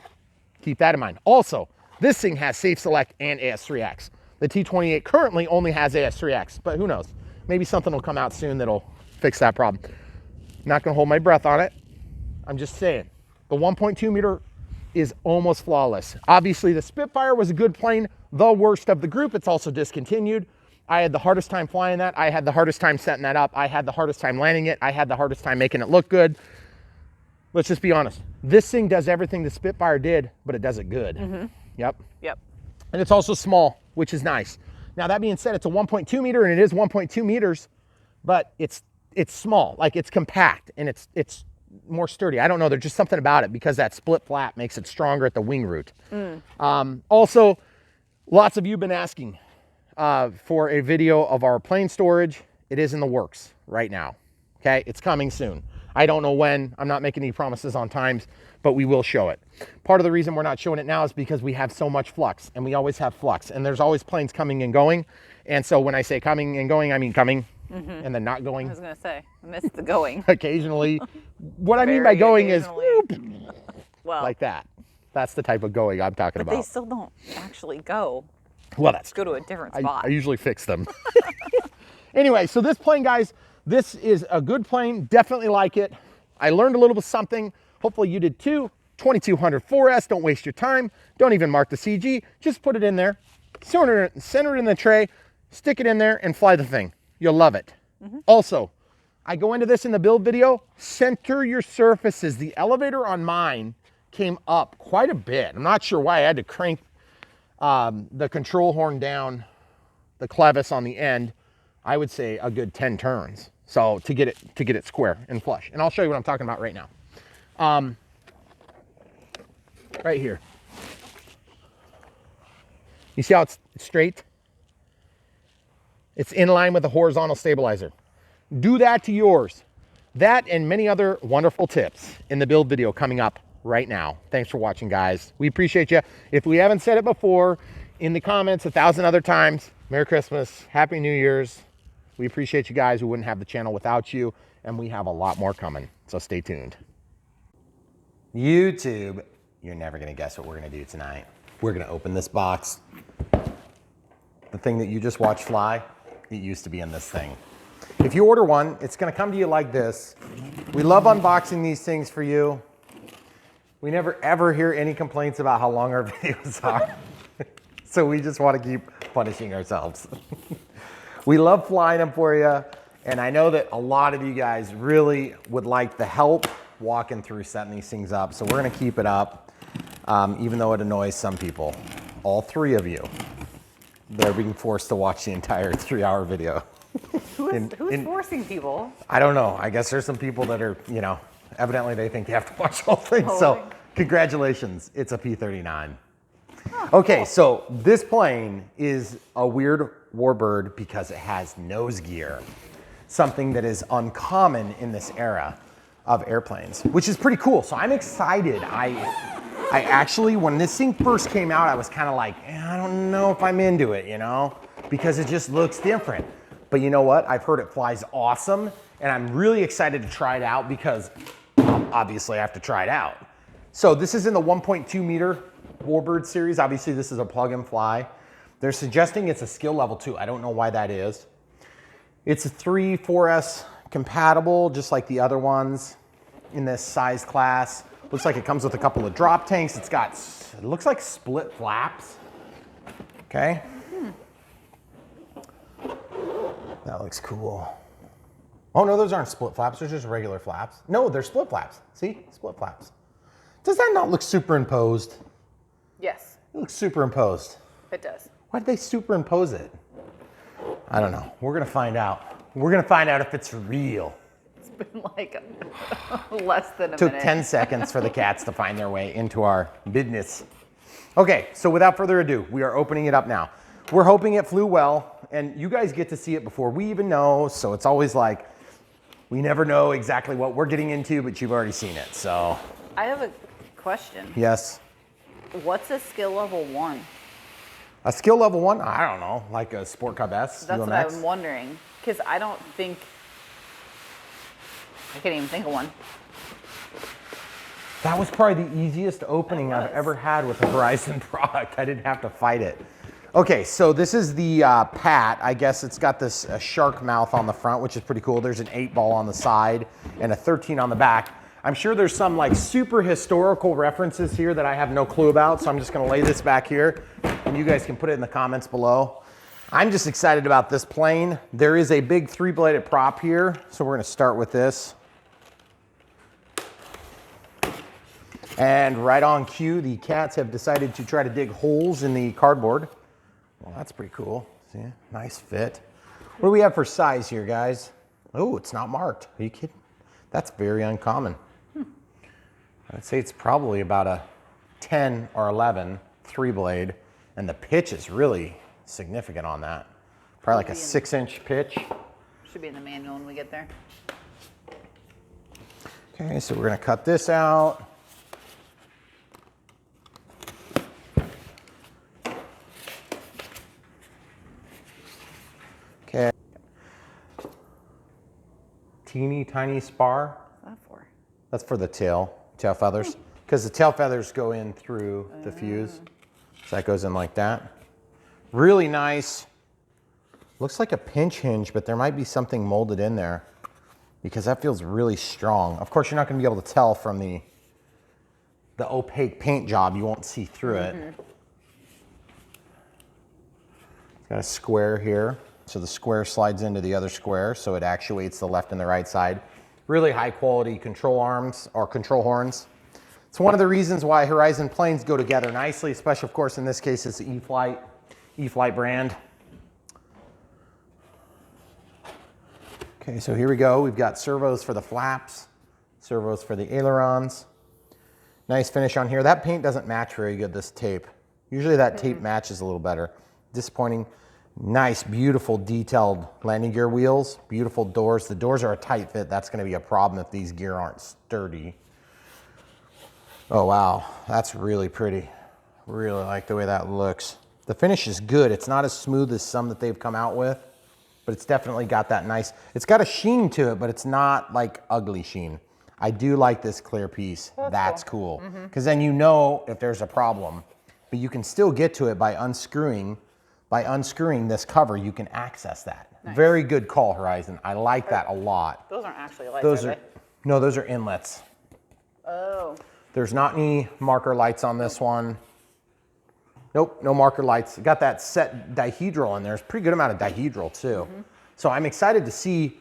S1: Keep that in mind. Also, this thing has Safe Select and AS3X. The T-28 currently only has AS3X, but who knows? Maybe something will come out soon that'll fix that problem. Not gonna hold my breath on it. I'm just saying, the 1.2 meter is almost flawless. Obviously, the Spitfire was a good plane, the worst of the group. It's also discontinued. I had the hardest time flying that. I had the hardest time setting that up. I had the hardest time landing it. I had the hardest time making it look good. Let's just be honest. This thing does everything the Spitfire did, but it does it good. Yep.
S2: Yep.
S1: And it's also small, which is nice. Now, that being said, it's a 1.2 meter and it is 1.2 meters, but it's small, like it's compact and it's more sturdy. I don't know, there's just something about it because that split flap makes it stronger at the wing root. Also, Lots of you have been asking for a video of our plane storage. It is in the works right now. Okay, it's coming soon. I don't know when. I'm not making any promises on times, but we will show it. Part of the reason we're not showing it now is because we have so much flux, and we always have flux, and there's always planes coming and going. And so when I say coming and going, I mean coming and then not going.
S2: I was gonna say, I missed the going.
S1: Occasionally. What I mean by going is
S2: occasionally. Well,
S1: like that. That's the type of going I'm talking
S2: but
S1: about.
S2: they still don't actually go.
S1: Well, that's
S2: Go to a different spot.
S1: I usually fix them. Anyway, so this plane, guys, this is a good plane. Definitely like it. I learned a little bit something. Hopefully you did too. 2200 4S. Don't waste your time. Don't even mark the CG. Just put it in there. Center it in the tray. Stick it in there and fly the thing. You'll love it. Also, I go into this in the build video. Center your surfaces. The elevator on mine came up quite a bit. I'm not sure why. I had to crank the control horn down, the clevis on the end, I would say a good 10 turns. So to get it square and flush. And I'll show you what I'm talking about right now. Right here. You see how it's straight? It's in line with the horizontal stabilizer. Do that to yours. That and many other wonderful tips in the build video coming up right now. Thanks for watching, guys. We appreciate you. If we haven't said it before, in the comments 1,000 other times, Merry Christmas, Happy New Year's. We appreciate you guys. We wouldn't have the channel without you, and we have a lot more coming, so stay tuned. YouTube, you're never gonna guess what we're gonna do tonight. We're gonna open this box. The thing that you just watched fly, it used to be in this thing. If you order one, it's gonna come to you like this. We love unboxing these things for you. We never ever hear any complaints about how long our videos are. So we just want to keep punishing ourselves. We love flying them for you. And I know that a lot of you guys really would like the help walking through setting these things up. So we're going to keep it up, even though it annoys some people. All three of you. They're being forced to watch the entire 3-hour video.
S2: Who's forcing people?
S1: I don't know. I guess there's some people that are, you know, evidently they think they have to watch the whole thing.
S2: Oh,
S1: So
S2: right.
S1: congratulations, it's a P-39. Okay, so this plane is a weird warbird because it has nose gear. Something that is uncommon in this era of airplanes, which is pretty cool. So I'm excited. I actually, when this thing first came out, I was kind of like, I don't know if I'm into it, you know, because it just looks different. But you know what? I've heard it flies awesome, and I'm really excited to try it out because obviously I have to try it out. So this is in the 1.2 meter warbird series. Obviously this is a plug and fly. They're suggesting it's a skill level 2. I don't know why that is. It's a 4S compatible, just like the other ones in this size class. Looks like it comes with a couple of drop tanks. It's got, it looks like split flaps. Okay. That looks cool. Oh no, those aren't split flaps. They're just regular flaps. No, they're split flaps. See, split flaps. Does that not look superimposed?
S2: Yes,
S1: It looks superimposed.
S2: it does.
S1: Why did they superimpose it? I don't know. We're gonna find out. We're gonna find out if it's real.
S2: It's been like less than a
S1: Took
S2: minute.
S1: 10 seconds for the cats to find their way into our business. Okay, so without further ado, we are opening it up now. We're hoping it flew well, and you guys get to see it before we even know, so it's always like, we never know exactly what we're getting into, but you've already seen it, so.
S2: I have a question.
S1: Yes.
S2: What's a skill level 1?
S1: A skill level 1? I don't know, like a Sport Cub S,
S2: That's
S1: UMX.
S2: what I'm wondering. Because I don't think, I can't even think of one.
S1: That was probably the easiest opening I've
S2: was.
S1: ever had with a Verizon product. I didn't have to fight it. Okay, so this is the Pat. I guess it's got this shark mouth on the front, which is pretty cool. There's an 8-ball on the side and a 13 on the back. I'm sure there's some like super historical references here that I have no clue about, so I'm just gonna lay this back here and you guys can put it in the comments below. I'm just excited about this plane. There is a big 3-bladed prop here, so we're gonna start with this. And right on cue, the cats have decided to try to dig holes in the cardboard. Well, that's pretty cool. See, nice fit. What do we have for size here, guys? Oh, it's not marked. Are you kidding? That's very uncommon. I'd say it's probably about a 10 or 11 3-blade. And the pitch is really significant on that. Probably like a 6-inch pitch.
S2: Should be in the manual when we get there.
S1: Okay, so we're gonna cut this out. Okay. Teeny tiny spar.
S2: What's that for?
S1: That's for the tail feathers. Because the tail feathers go in through the fuse. So that goes in like that. Really nice. Looks like a pinch hinge, but there might be something molded in there because that feels really strong. Of course, you're not gonna be able to tell from the opaque paint job. You won't see through it. It's got a square here. So the square slides into the other square, so it actuates the left and the right side. Really high quality control arms or control horns. It's one of the reasons why Horizon planes go together nicely, especially of course in this case it's the e-flite brand. Okay, so here we go. We've got servos for the flaps, servos for the ailerons. Nice finish on here. That paint doesn't match very good, this tape. Usually that tape matches a little better. Disappointing. Nice, beautiful, detailed landing gear wheels. Beautiful doors. The doors are a tight fit. That's going to be a problem if these gear aren't sturdy. Oh, wow. That's really pretty. Really like the way that looks. The finish is good. It's not as smooth as some that they've come out with, but it's definitely got that nice, it's got a sheen to it, but it's not like ugly sheen. I do like this clear piece. That's cool. Because then you know if there's a problem, but you can still get to it by unscrewing. By unscrewing this cover, you can access that. Nice. Very good call, Horizon. I like that a lot.
S2: Those aren't actually lights,
S1: those
S2: are
S1: are
S2: they?
S1: No, those are inlets.
S2: Oh.
S1: There's not any marker lights on this one. Nope, no marker lights. Got that set dihedral in there. It's a pretty good amount of dihedral too. So I'm excited to see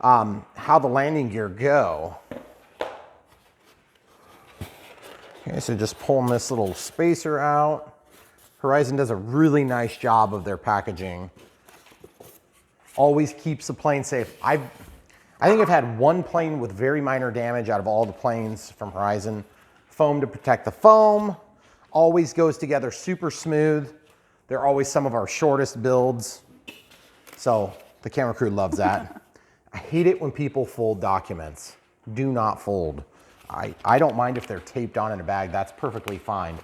S1: how the landing gear go. Okay, so just pulling this little spacer out. Horizon does a really nice job of their packaging. Always keeps the plane safe. I think I've had one plane with very minor damage out of all the planes from Horizon. Foam to protect the foam. Always goes together super smooth. They're always some of our shortest builds. So the camera crew loves that. I hate it when people fold documents. Do not fold. I don't mind if they're taped on in a bag. That's perfectly fine.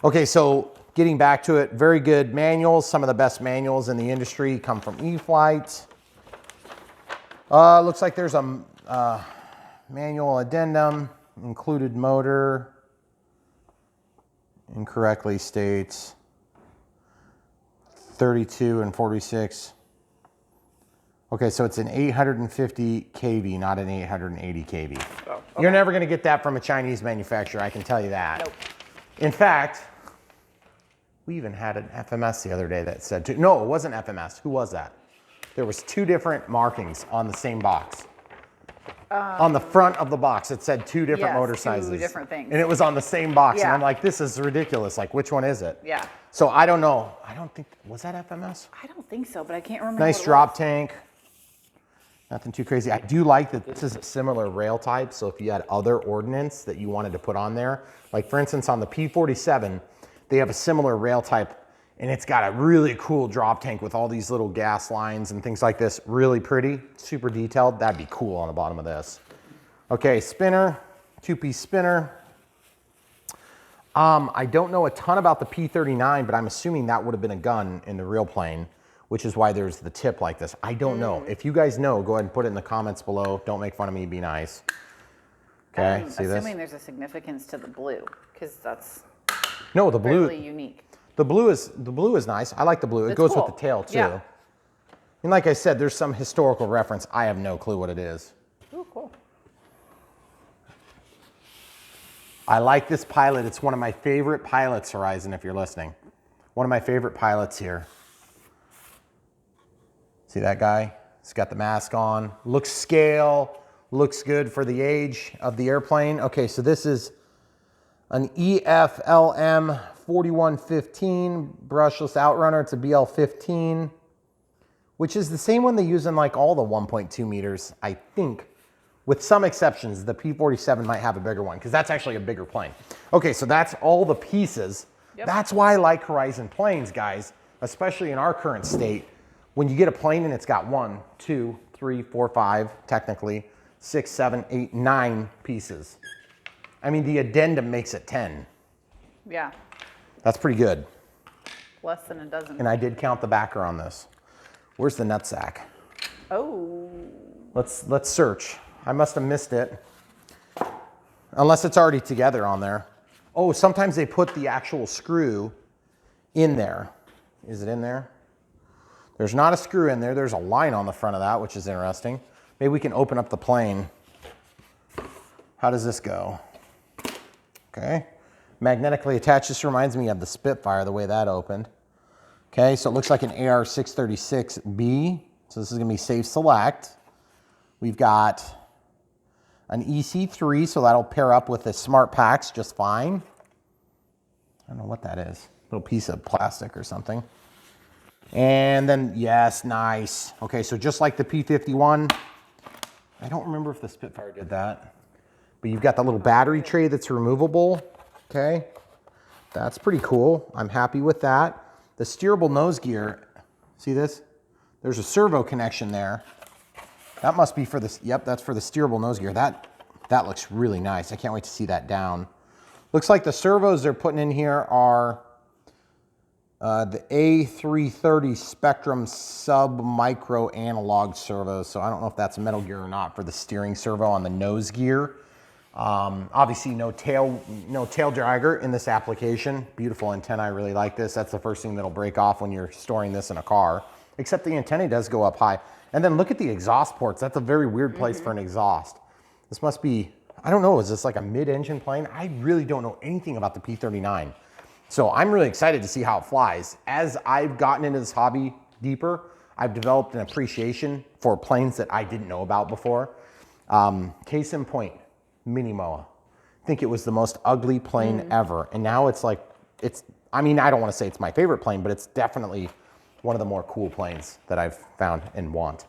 S1: Okay, so getting back to it, very good manuals. Some of the best manuals in the industry come from e-flite. Looks like there's a manual addendum, included motor, incorrectly states 32 and 46. Okay, so it's an 850 kV, not an 880 kV. Oh, okay. You're never gonna get that from a Chinese manufacturer, I can tell you that. Nope. In fact, we even had an FMS the other day that said, no, it wasn't FMS. Who was that? There was 2 different markings on the same box. On the front of the box, it said 2 different motor sizes.
S2: 2 different things.
S1: And it was on the same box. And I'm like, this is ridiculous. Like, which one is it?
S2: Yeah.
S1: So I don't know. I don't think, was that FMS?
S2: I don't think so, but I can't remember.
S1: Nice drop tank. Nothing too crazy. I do like that this is a similar rail type. So if you had other ordnance that you wanted to put on there, like for instance, on the P-47, they have a similar rail type and it's got a really cool drop tank with all these little gas lines and things like this. Really pretty, super detailed. That'd be cool on the bottom of this. Okay, spinner, 2-piece spinner. I don't know a ton about the P-39, but I'm assuming that would have been a gun in the real plane, which is why there's the tip like this. I don't know. If you guys know, go ahead and put it in the comments below. Don't make fun of me, be nice. Okay, see this?
S2: Assuming there's a significance to the blue, because that's
S1: no, the blue,
S2: really unique.
S1: The blue is nice. I like the blue. It goes with the tail too.
S2: Yeah.
S1: And like I said, there's some historical reference. I have no clue what it is.
S2: Oh, cool.
S1: I like this pilot. It's one of my favorite pilots, Horizon, if you're listening. One of my favorite pilots here. See that guy? He's got the mask on. Looks scale. Looks good for the age of the airplane. Okay, so this is an EFLM 4115 brushless outrunner. It's a BL15, which is the same one they use in like all the 1.2 meters, I think. With some exceptions, the P-47 might have a bigger one because that's actually a bigger plane. Okay, so that's all the pieces.
S2: Yep.
S1: That's why I like Horizon planes, guys, especially in our current state. When you get a plane and it's got 1, 2, 3, 4, 5, technically, 6, 7, 8, 9 pieces. I mean, the addendum makes it 10.
S2: Yeah.
S1: That's pretty good.
S2: Less than a dozen.
S1: And I did count the backer on this. Where's the nutsack?
S2: Oh.
S1: Let's search. I must have missed it. Unless it's already together on there. Oh, sometimes they put the actual screw in there. Is it in there? There's not a screw in there. There's a line on the front of that, which is interesting. Maybe we can open up the plane. How does this go? Okay. Magnetically attached. This reminds me of the Spitfire, the way that opened. Okay, so it looks like an AR636B. So this is gonna be safe select. We've got an EC3, so that'll pair up with the smart packs just fine. I don't know what that is. Little piece of plastic or something. And then, yes, nice. Okay, so just like the P-51, I don't remember if the Spitfire did that, but you've got the little battery tray that's removable. Okay, that's pretty cool. I'm happy with that. The steerable nose gear, see this? There's a servo connection there. That must be for this, yep, that's for the steerable nose gear. That looks really nice. I can't wait to see that down. Looks like the servos they're putting in here are the A330 Spectrum sub-micro analog servos. So I don't know if that's Metal Gear or not for the steering servo on the nose gear. Obviously no tail dragger in this application. Beautiful antenna, I really like this. That's the first thing that'll break off when you're storing this in a car, except the antenna does go up high. And then look at the exhaust ports. That's a very weird place for an exhaust. This must be, I don't know, is this like a mid-engine plane? I really don't know anything about the P-39. So I'm really excited to see how it flies. As I've gotten into this hobby deeper, I've developed an appreciation for planes that I didn't know about before. Case in point, Mini Moa. I think it was the most ugly plane ever. And now it's like, I mean, I don't want to say it's my favorite plane, but it's definitely one of the more cool planes that I've found and want.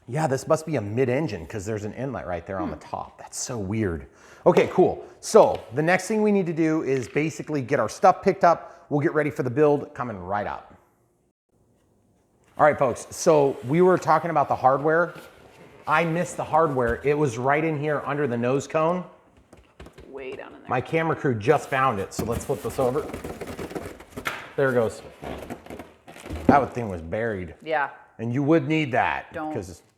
S1: Yeah, this must be a mid-engine because there's an inlet right there on the top. That's so weird. Okay, cool. So the next thing we need to do is basically get our stuff picked up. We'll get ready for the build coming right up. All right, folks. So we were talking about the hardware. I missed the hardware. It was right in here under the nose cone.
S2: Way down in there.
S1: My camera crew just found it. So let's flip this over. There it goes. That thing was buried.
S2: Yeah.
S1: And you would need that.
S2: Don't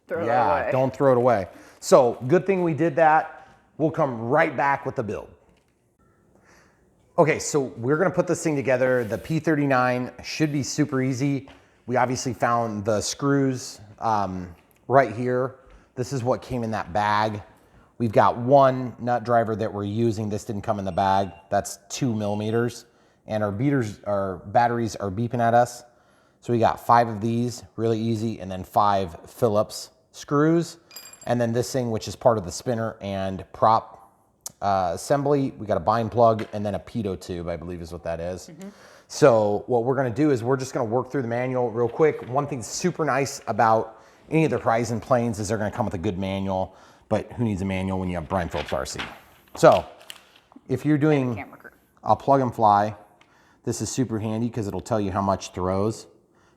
S2: throw it
S1: yeah,
S2: away.
S1: don't throw it away. So good thing we did that. We'll come right back with the build. Okay, so we're gonna put this thing together. The P-39 should be super easy. We obviously found the screws right here. This is what came in that bag. We've got one nut driver that we're using. This didn't come in the bag. That's 2 millimeters. And our batteries are beeping at us. So we got 5 of these, really easy, and then 5 Phillips screws. And then this thing, which is part of the spinner and prop assembly, we got a bind plug and then a pitot tube, I believe is what that is. So what we're gonna do is we're just gonna work through the manual real quick. One thing super nice about any of the Horizon planes is they're gonna come with a good manual, but who needs a manual when you have Brian Phillips RC? So if you're doing
S2: Camera crew.
S1: a plug and fly, this is super handy because it'll tell you how much throws,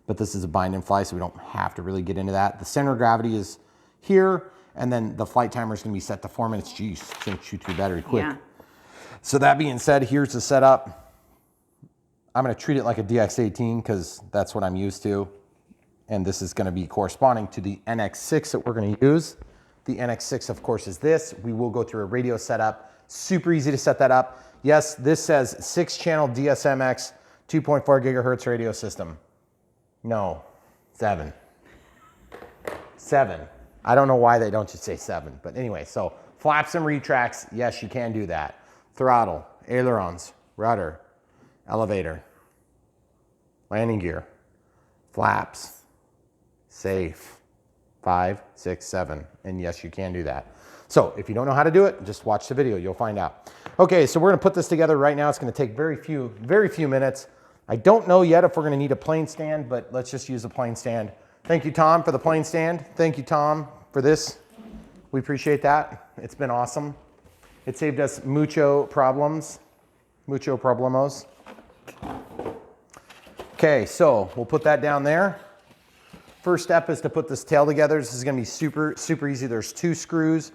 S1: but this is a bind and fly, so we don't have to really get into that. The center of gravity is here, and then the flight timer is gonna be set to 4 minutes. Jeez, it's gonna shoot through battery quick.
S2: Yeah.
S1: So that being said, here's the setup. I'm gonna treat it like a DX18 because that's what I'm used to. And this is gonna be corresponding to the NX6 that we're gonna use. The NX6, of course, is this. We will go through a radio setup. Super easy to set that up. Yes, this says 6-channel DSMX 2.4 gigahertz radio system. No, 7. 7. I don't know why they don't just say 7, but anyway, so flaps and retracts, yes, you can do that. Throttle, ailerons, rudder, elevator, landing gear, flaps, safe, 5, 6, 7, and yes, you can do that. So if you don't know how to do it, just watch the video, you'll find out. Okay, so we're gonna put this together right now. It's gonna take very few minutes. I don't know yet if we're gonna need a plane stand, but let's just use a plane stand. Thank you, Tom, for the plane stand. Thank you, Tom, for this. We appreciate that. It's been awesome. It saved us mucho problems. Mucho problemos. Okay, so we'll put that down there. First step is to put this tail together. This is gonna be super, super easy. There's 2 screws.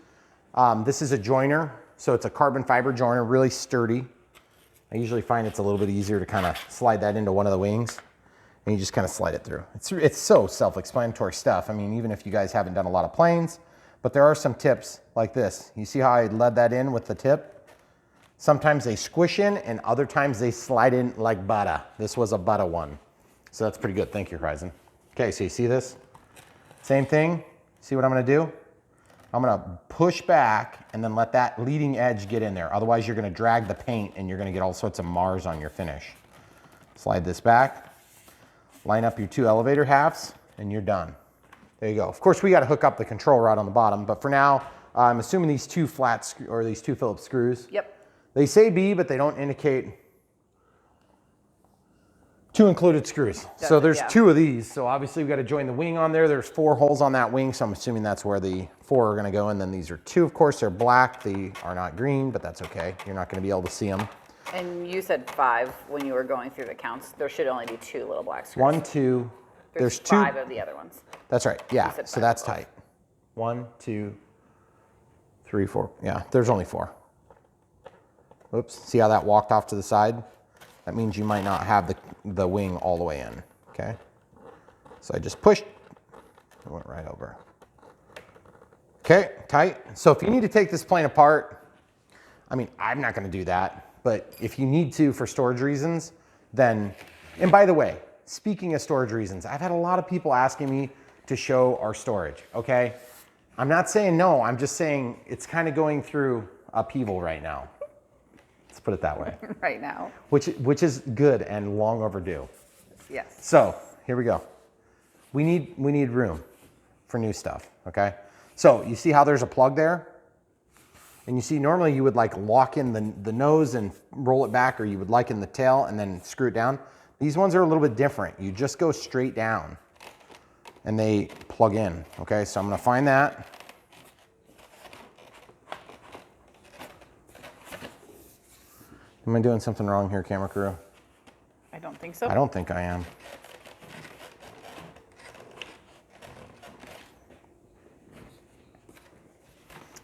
S1: This is a joiner, so it's a carbon fiber joiner, really sturdy. I usually find it's a little bit easier to kind of slide that into one of the wings, and you just kind of slide it through. It's so self-explanatory stuff. I mean, even if you guys haven't done a lot of planes, but there are some tips like this. You see how I led that in with the tip? Sometimes they squish in, and other times they slide in like butter. This was a butter one. So that's pretty good. Thank you, Horizon. Okay, so you see this? Same thing. See what I'm gonna do? I'm gonna push back and then let that leading edge get in there. Otherwise, you're gonna drag the paint and you're gonna get all sorts of Mars on your finish. Slide this back, line up your 2 elevator halves, and you're done. There you go. Of course, we gotta hook up the control rod on the bottom, but for now, I'm assuming these 2 flat, or these 2 Phillips screws.
S2: Yep.
S1: They say B, but they don't indicate 2 included screws. So there's 2 of these. So obviously we've got to join the wing on there. There's 4 holes on that wing. So I'm assuming that's where the 4 are going to go. And then these are 2, of course, they're black. They are not green, but that's okay. You're not going to be able to see them.
S2: And you said 5 when you were going through the counts. There should only be 2 little black screws.
S1: 1, 2. There's 2.
S2: 5 of the other ones.
S1: That's right. Yeah.
S2: said
S1: So
S2: 5
S1: that's
S2: total.
S1: tight. 1, 2, 3, 4. Yeah. There's only 4. Oops. See how that walked off to the side? That means you might not have the wing all the way in, okay? So I just pushed, it went right over. Okay, tight. So if you need to take this plane apart, I mean, I'm not gonna do that, but if you need to for storage reasons, then, and by the way, speaking of storage reasons, I've had a lot of people asking me to show our storage, okay? I'm not saying no, I'm just saying it's kind of going through upheaval right now. Let's put it that way.
S2: Right now.
S1: Which is good and long overdue.
S2: Yes.
S1: So here we go. We need room for new stuff, okay? So you see how there's a plug there? And you see normally you would like lock in the nose and roll it back, or you would like in the tail and then screw it down. These ones are a little bit different. You just go straight down and they plug in, okay? So I'm gonna find that. Am I doing something wrong here, camera crew?
S2: I don't think so.
S1: I don't think I am.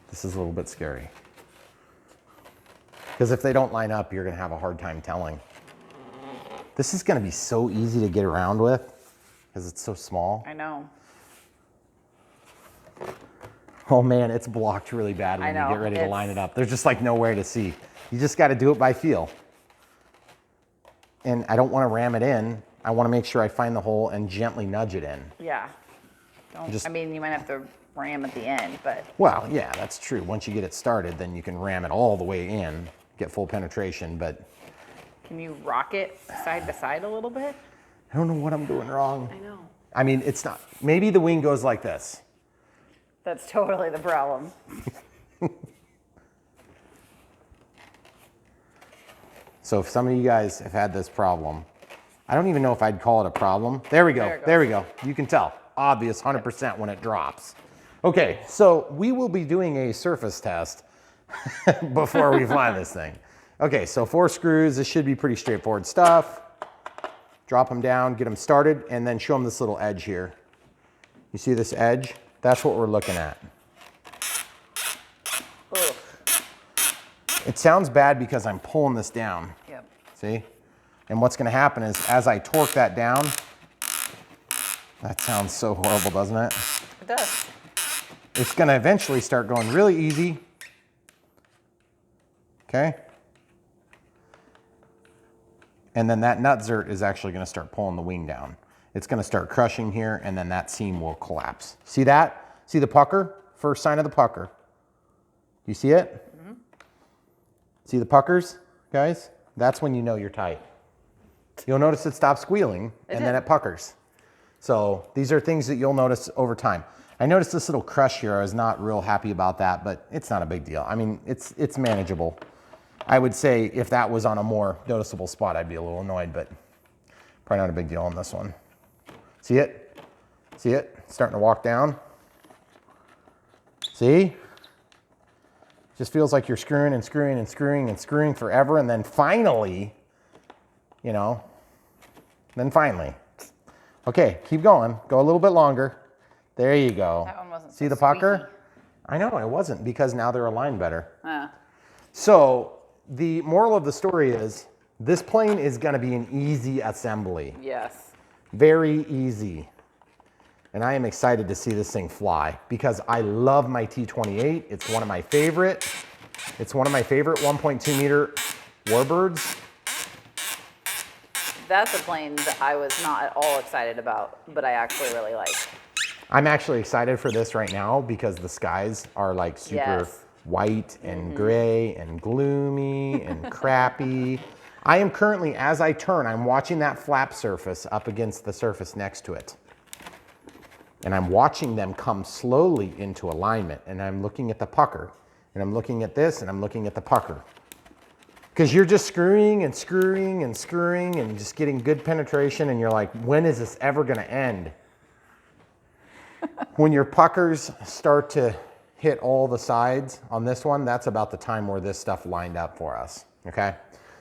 S1: This is a little bit scary. Because if they don't line up, you're gonna have a hard time telling. This is gonna be so easy to get around with because it's so small.
S2: I know.
S1: Oh man, it's blocked really bad when you get ready to line it up. There's just like nowhere to see. You just got to do it by feel. And I don't want to ram it in. I want to make sure I find the hole and gently nudge it in.
S2: Yeah. I mean, you might have to ram at the end, but.
S1: Well, yeah, that's true. Once you get it started, then you can ram it all the way in, get full penetration, but.
S2: Can you rock it side to side a little bit?
S1: I don't know what I'm doing wrong.
S2: I know.
S1: I mean, it's not, maybe the wing goes like this.
S2: That's totally the problem.
S1: So if some of you guys have had this problem, I don't even know if I'd call it a problem. There we go. There we go. You can tell. Obvious 100% when it drops. Okay, so we will be doing a surface test before we fly this thing. Okay, so 4 screws. This should be pretty straightforward stuff. Drop them down, get them started, and then show them this little edge here. You see this edge? That's what we're looking at.
S2: Ugh.
S1: It sounds bad because I'm pulling this down.
S2: Yep.
S1: See? And what's gonna happen is as I torque that down, that sounds so horrible, doesn't it?
S2: It does.
S1: It's gonna eventually start going really easy. Okay? And then that nut zert is actually gonna start pulling the wing down. It's gonna start crushing here, and then that seam will collapse. See that? See the pucker? First sign of the pucker. You see it? Mm-hmm. See the puckers, guys? That's when you know you're tight. You'll notice it stops squealing, and then it puckers. So these are things that you'll notice over time. I noticed this little crush here. I was not real happy about that, but it's not a big deal. I mean, it's manageable. I would say if that was on a more noticeable spot, I'd be a little annoyed, but probably not a big deal on this one. See it? See it? It's starting to walk down. See? Just feels like you're screwing and screwing and screwing and screwing forever. And then finally, you know, okay, keep going. Go a little bit longer. There you go.
S2: That one wasn't
S1: See
S2: so
S1: the pucker?
S2: squeaky.
S1: I know, it wasn't, because now they're aligned better.
S2: Yeah.
S1: So the moral of the story is this plane is going to be an easy assembly.
S2: Yes.
S1: Very easy. And I am excited to see this thing fly because I love my T-28. It's one of my favorite. It's one of my favorite 1.2 meter warbirds.
S2: That's a plane that I was not at all excited about, but I actually really like.
S1: I'm actually excited for this right now because the skies are like super
S2: Yes.
S1: white and gray and gloomy and crappy. I am currently, as I turn, I'm watching that flap surface up against the surface next to it. And I'm watching them come slowly into alignment. And I'm looking at the pucker. And I'm looking at this and I'm looking at the pucker. Because you're just screwing and screwing and screwing and just getting good penetration. And you're like, when is this ever going to end? When your puckers start to hit all the sides on this one, that's about the time where this stuff lined up for us. Okay?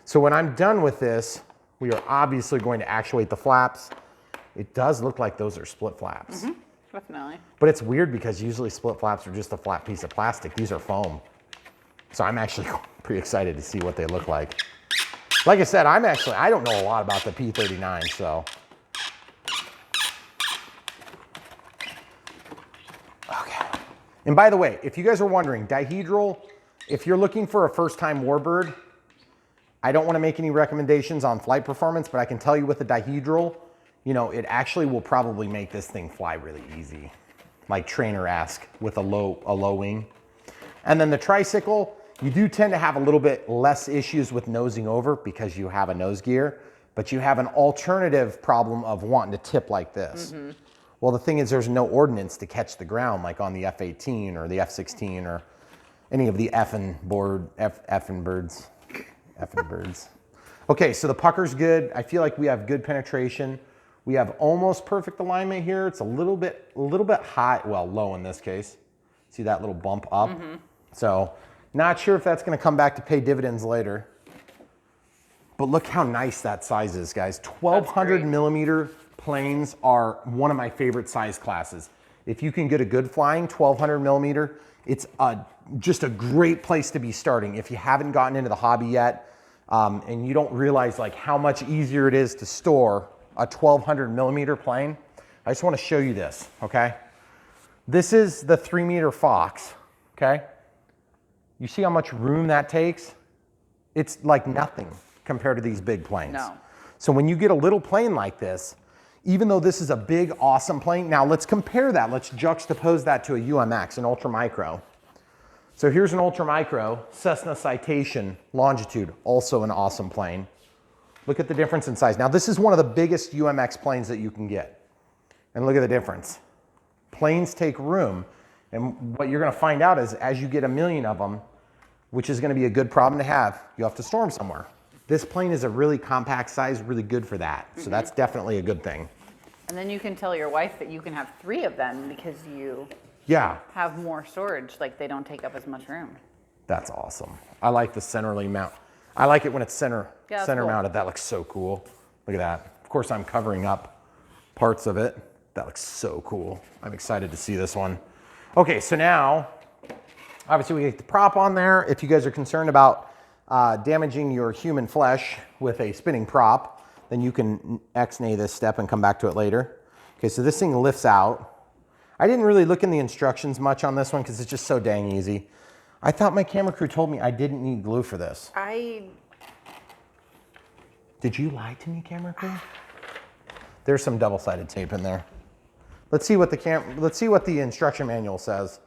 S1: So when I'm done with this, we are obviously going to actuate the flaps. It does look like those are split flaps.
S2: Mm-hmm. Definitely.
S1: But it's weird because usually split flaps are just a flat piece of plastic. These are foam. So I'm actually pretty excited to see what they look like. Like I said, I don't know a lot about the P-39, so. Okay. And by the way, if you guys are wondering, dihedral, if you're looking for a first-time warbird, I don't want to make any recommendations on flight performance, but I can tell you with the dihedral, you know, it actually will probably make this thing fly really easy, like trainer-esque with a low wing. And then the tricycle, you do tend to have a little bit less issues with nosing over because you have a nose gear, but you have an alternative problem of wanting to tip like this. Mm-hmm. Well, the thing is there's no ordnance to catch the ground like on the F-18 or the F-16 or any of the effing birds. Okay, so the pucker's good. I feel like we have good penetration. We have almost perfect alignment here. It's a little bit high, well, low in this case. See that little bump up? Mm-hmm. So not sure if that's gonna come back to pay dividends later. But look how nice that size is, guys. 1200 millimeter planes are one of my favorite size classes. If you can get a good flying 1200 millimeter, it's just a great place to be starting. If you haven't gotten into the hobby yet, and you don't realize like how much easier it is to store a 1200 millimeter plane, I just want to show you this, okay? This is the 3 meter Fox, okay? You see how much room that takes? It's like nothing compared to these big planes.
S2: No.
S1: So when you get a little plane like this, even though this is a big, awesome plane, now let's compare that. Let's juxtapose that to a UMX, an ultra micro. So here's an ultra micro, Cessna Citation, Longitude, also an awesome plane. Look at the difference in size. Now this is one of the biggest UMX planes that you can get. And look at the difference. Planes take room. And what you're gonna find out is as you get a million of them, which is gonna be a good problem to have, you have to store them somewhere. This plane is a really compact size, really good for that. So that's definitely a good thing.
S2: And then you can tell your wife that you can have 3 of them because you
S1: Yeah,
S2: have more storage, like they don't take up as much room.
S1: that's awesome. I like the centerly mount. I like it when it's center
S2: Yeah, that's
S1: center
S2: cool.
S1: mounted. That looks so cool. Look at that. Of course, I'm covering up parts of it. That looks so cool. I'm excited to see this one. Okay, so now, obviously we get the prop on there. If you guys are concerned about damaging your human flesh with a spinning prop, then you can X-nay this step and come back to it later. Okay, so this thing lifts out. I didn't really look in the instructions much on this one because it's just so dang easy. I thought my camera crew told me I didn't need glue for this. Did you lie to me, camera crew? There's some double-sided tape in there. Let's see what the instruction manual says.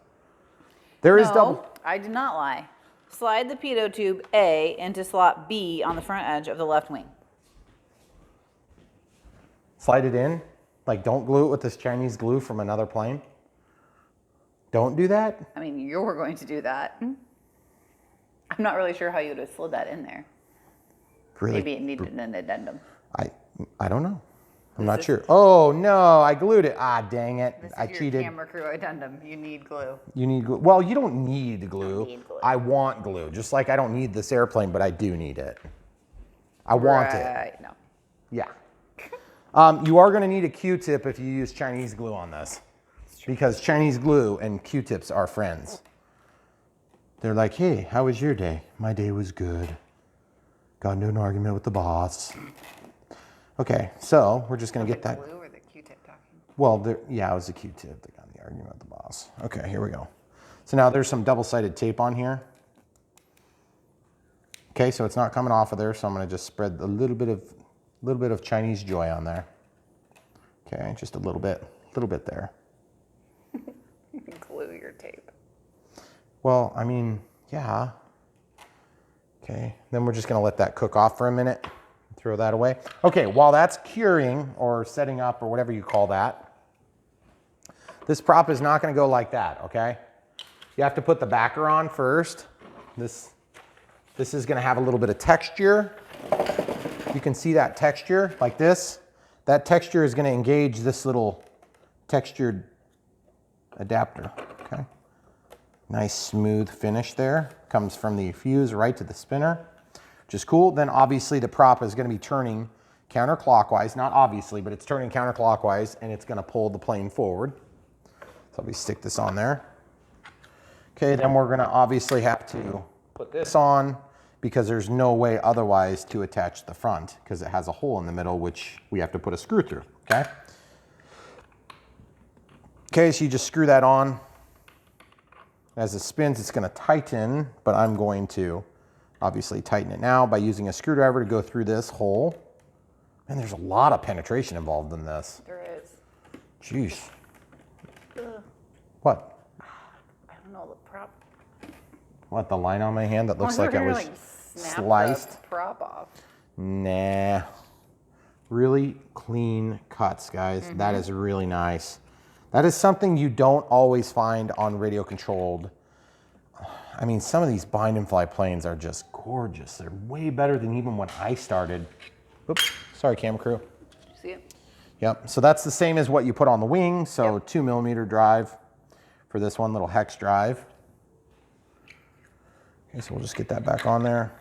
S1: There is double.
S2: No, I did not lie. Slide the pitot tube A into slot B on the front edge of the left wing.
S1: Slide it in. Like, don't glue it with this Chinese glue from another plane. Don't do that.
S2: I mean, you're going to do that. I'm not really sure how you would have slid that in there.
S1: Really?
S2: Maybe it needed an addendum.
S1: I don't know. I'm not sure. Oh no, I glued it. Ah, dang it.
S2: This
S1: I
S2: is your
S1: cheated.
S2: camera crew addendum. You need glue.
S1: You need glue. Well, you don't need glue.
S2: need glue.
S1: I want glue. Just like I don't need this airplane, but I do need it. I want it.
S2: Right, no.
S1: Yeah. You are going to need a Q-tip if you use Chinese glue on this. Because Chinese glue and Q-tips are friends. They're like, hey, how was your day? My day was good. Got into an argument with the boss. Okay, so we're just going to get that.
S2: Glue or the Q-tip talking?
S1: Well, yeah, it was a Q-tip that got in the argument with the boss. Okay, here we go. So now there's some double-sided tape on here. Okay, so it's not coming off of there, so I'm going to just spread a little bit of Chinese joy on there. Okay, just a little bit there.
S2: Glue your tape.
S1: Well, I mean, yeah. Okay, then we're just going to let that cook off for a minute. Throw that away. Okay, while that's curing or setting up or whatever you call that, this prop is not going to go like that, okay? You have to put the backer on first. This is going to have a little bit of texture. You can see that texture like this. That texture is going to engage this little textured adapter, okay? Nice smooth finish there. Comes from the fuse right to the spinner, which is cool. Then obviously the prop is going to be turning counterclockwise. Not obviously, but it's turning counterclockwise and it's going to pull the plane forward. So we stick this on there. Okay, then we're going to obviously have to put this on because there's no way otherwise to attach the front because it has a hole in the middle which we have to put a screw through, okay? Okay, so you just screw that on. As it spins, it's going to tighten, but I'm going to obviously tighten it now by using a screwdriver to go through this hole. And there's a lot of penetration involved in this.
S2: There is.
S1: Jeez.
S2: Ugh.
S1: What?
S2: I don't know, the prop.
S1: What, the line on my hand that looks like it was
S2: snap
S1: sliced?
S2: the prop off.
S1: Nah. Really clean cuts, guys. That is really nice. That is something you don't always find on radio controlled. I mean, some of these bind and fly planes are just gorgeous. They're way better than even when I started. Oops, sorry, camera crew.
S2: See it?
S1: Yep, so that's the same as what you put on the wing. So
S2: Yep.
S1: 2mm drive for this one, little hex drive. Okay, so we'll just get that back on there.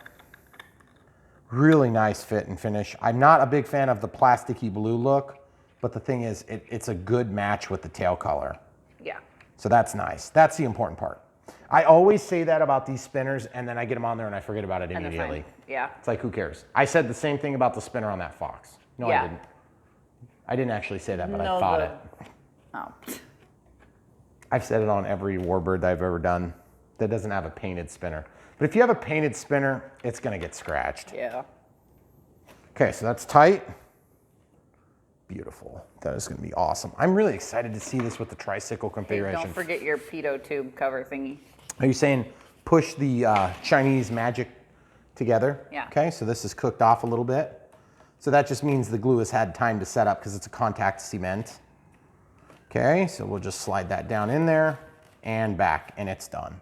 S1: Really nice fit and finish. I'm not a big fan of the plasticky blue look, but the thing is, it's a good match with the tail color.
S2: Yeah.
S1: So that's nice. That's the important part. I always say that about these spinners, and then I get them on there and I forget about it
S2: And they're
S1: immediately.
S2: fine. Yeah.
S1: It's like, who cares? I said the same thing about the spinner on that Fox. No,
S2: Yeah.
S1: I didn't. I didn't actually say that, but
S2: No,
S1: I thought
S2: the-
S1: it.
S2: Oh.
S1: I've said it on every warbird that I've ever done that doesn't have a painted spinner. But if you have a painted spinner, it's gonna get scratched.
S2: Yeah.
S1: Okay, so that's tight. Beautiful. That is gonna be awesome. I'm really excited to see this with the tricycle
S2: Hey,
S1: configuration.
S2: don't forget your pitot tube cover thingy.
S1: Are you saying push the Chinese magic together?
S2: Yeah.
S1: Okay, so this is cooked off a little bit. So that just means the glue has had time to set up because it's a contact cement. Okay, so we'll just slide that down in there and back, and it's done.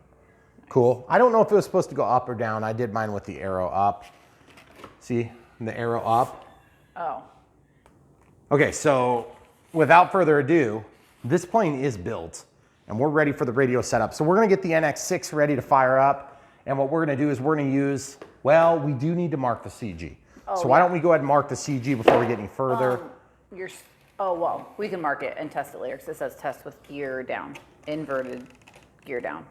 S1: Cool. I don't know if it was supposed to go up or down. I did mine with the arrow up. See, the arrow up.
S2: Oh.
S1: Okay, so without further ado, this plane is built and we're ready for the radio setup. So we're gonna get the NX6 ready to fire up. And what we're gonna do is we're gonna use, well, we do need to mark the CG.
S2: Oh,
S1: so why don't we go ahead and mark the CG before we get any further?
S2: Oh, well, we can mark it and test it later because it says test with gear down, inverted gear down.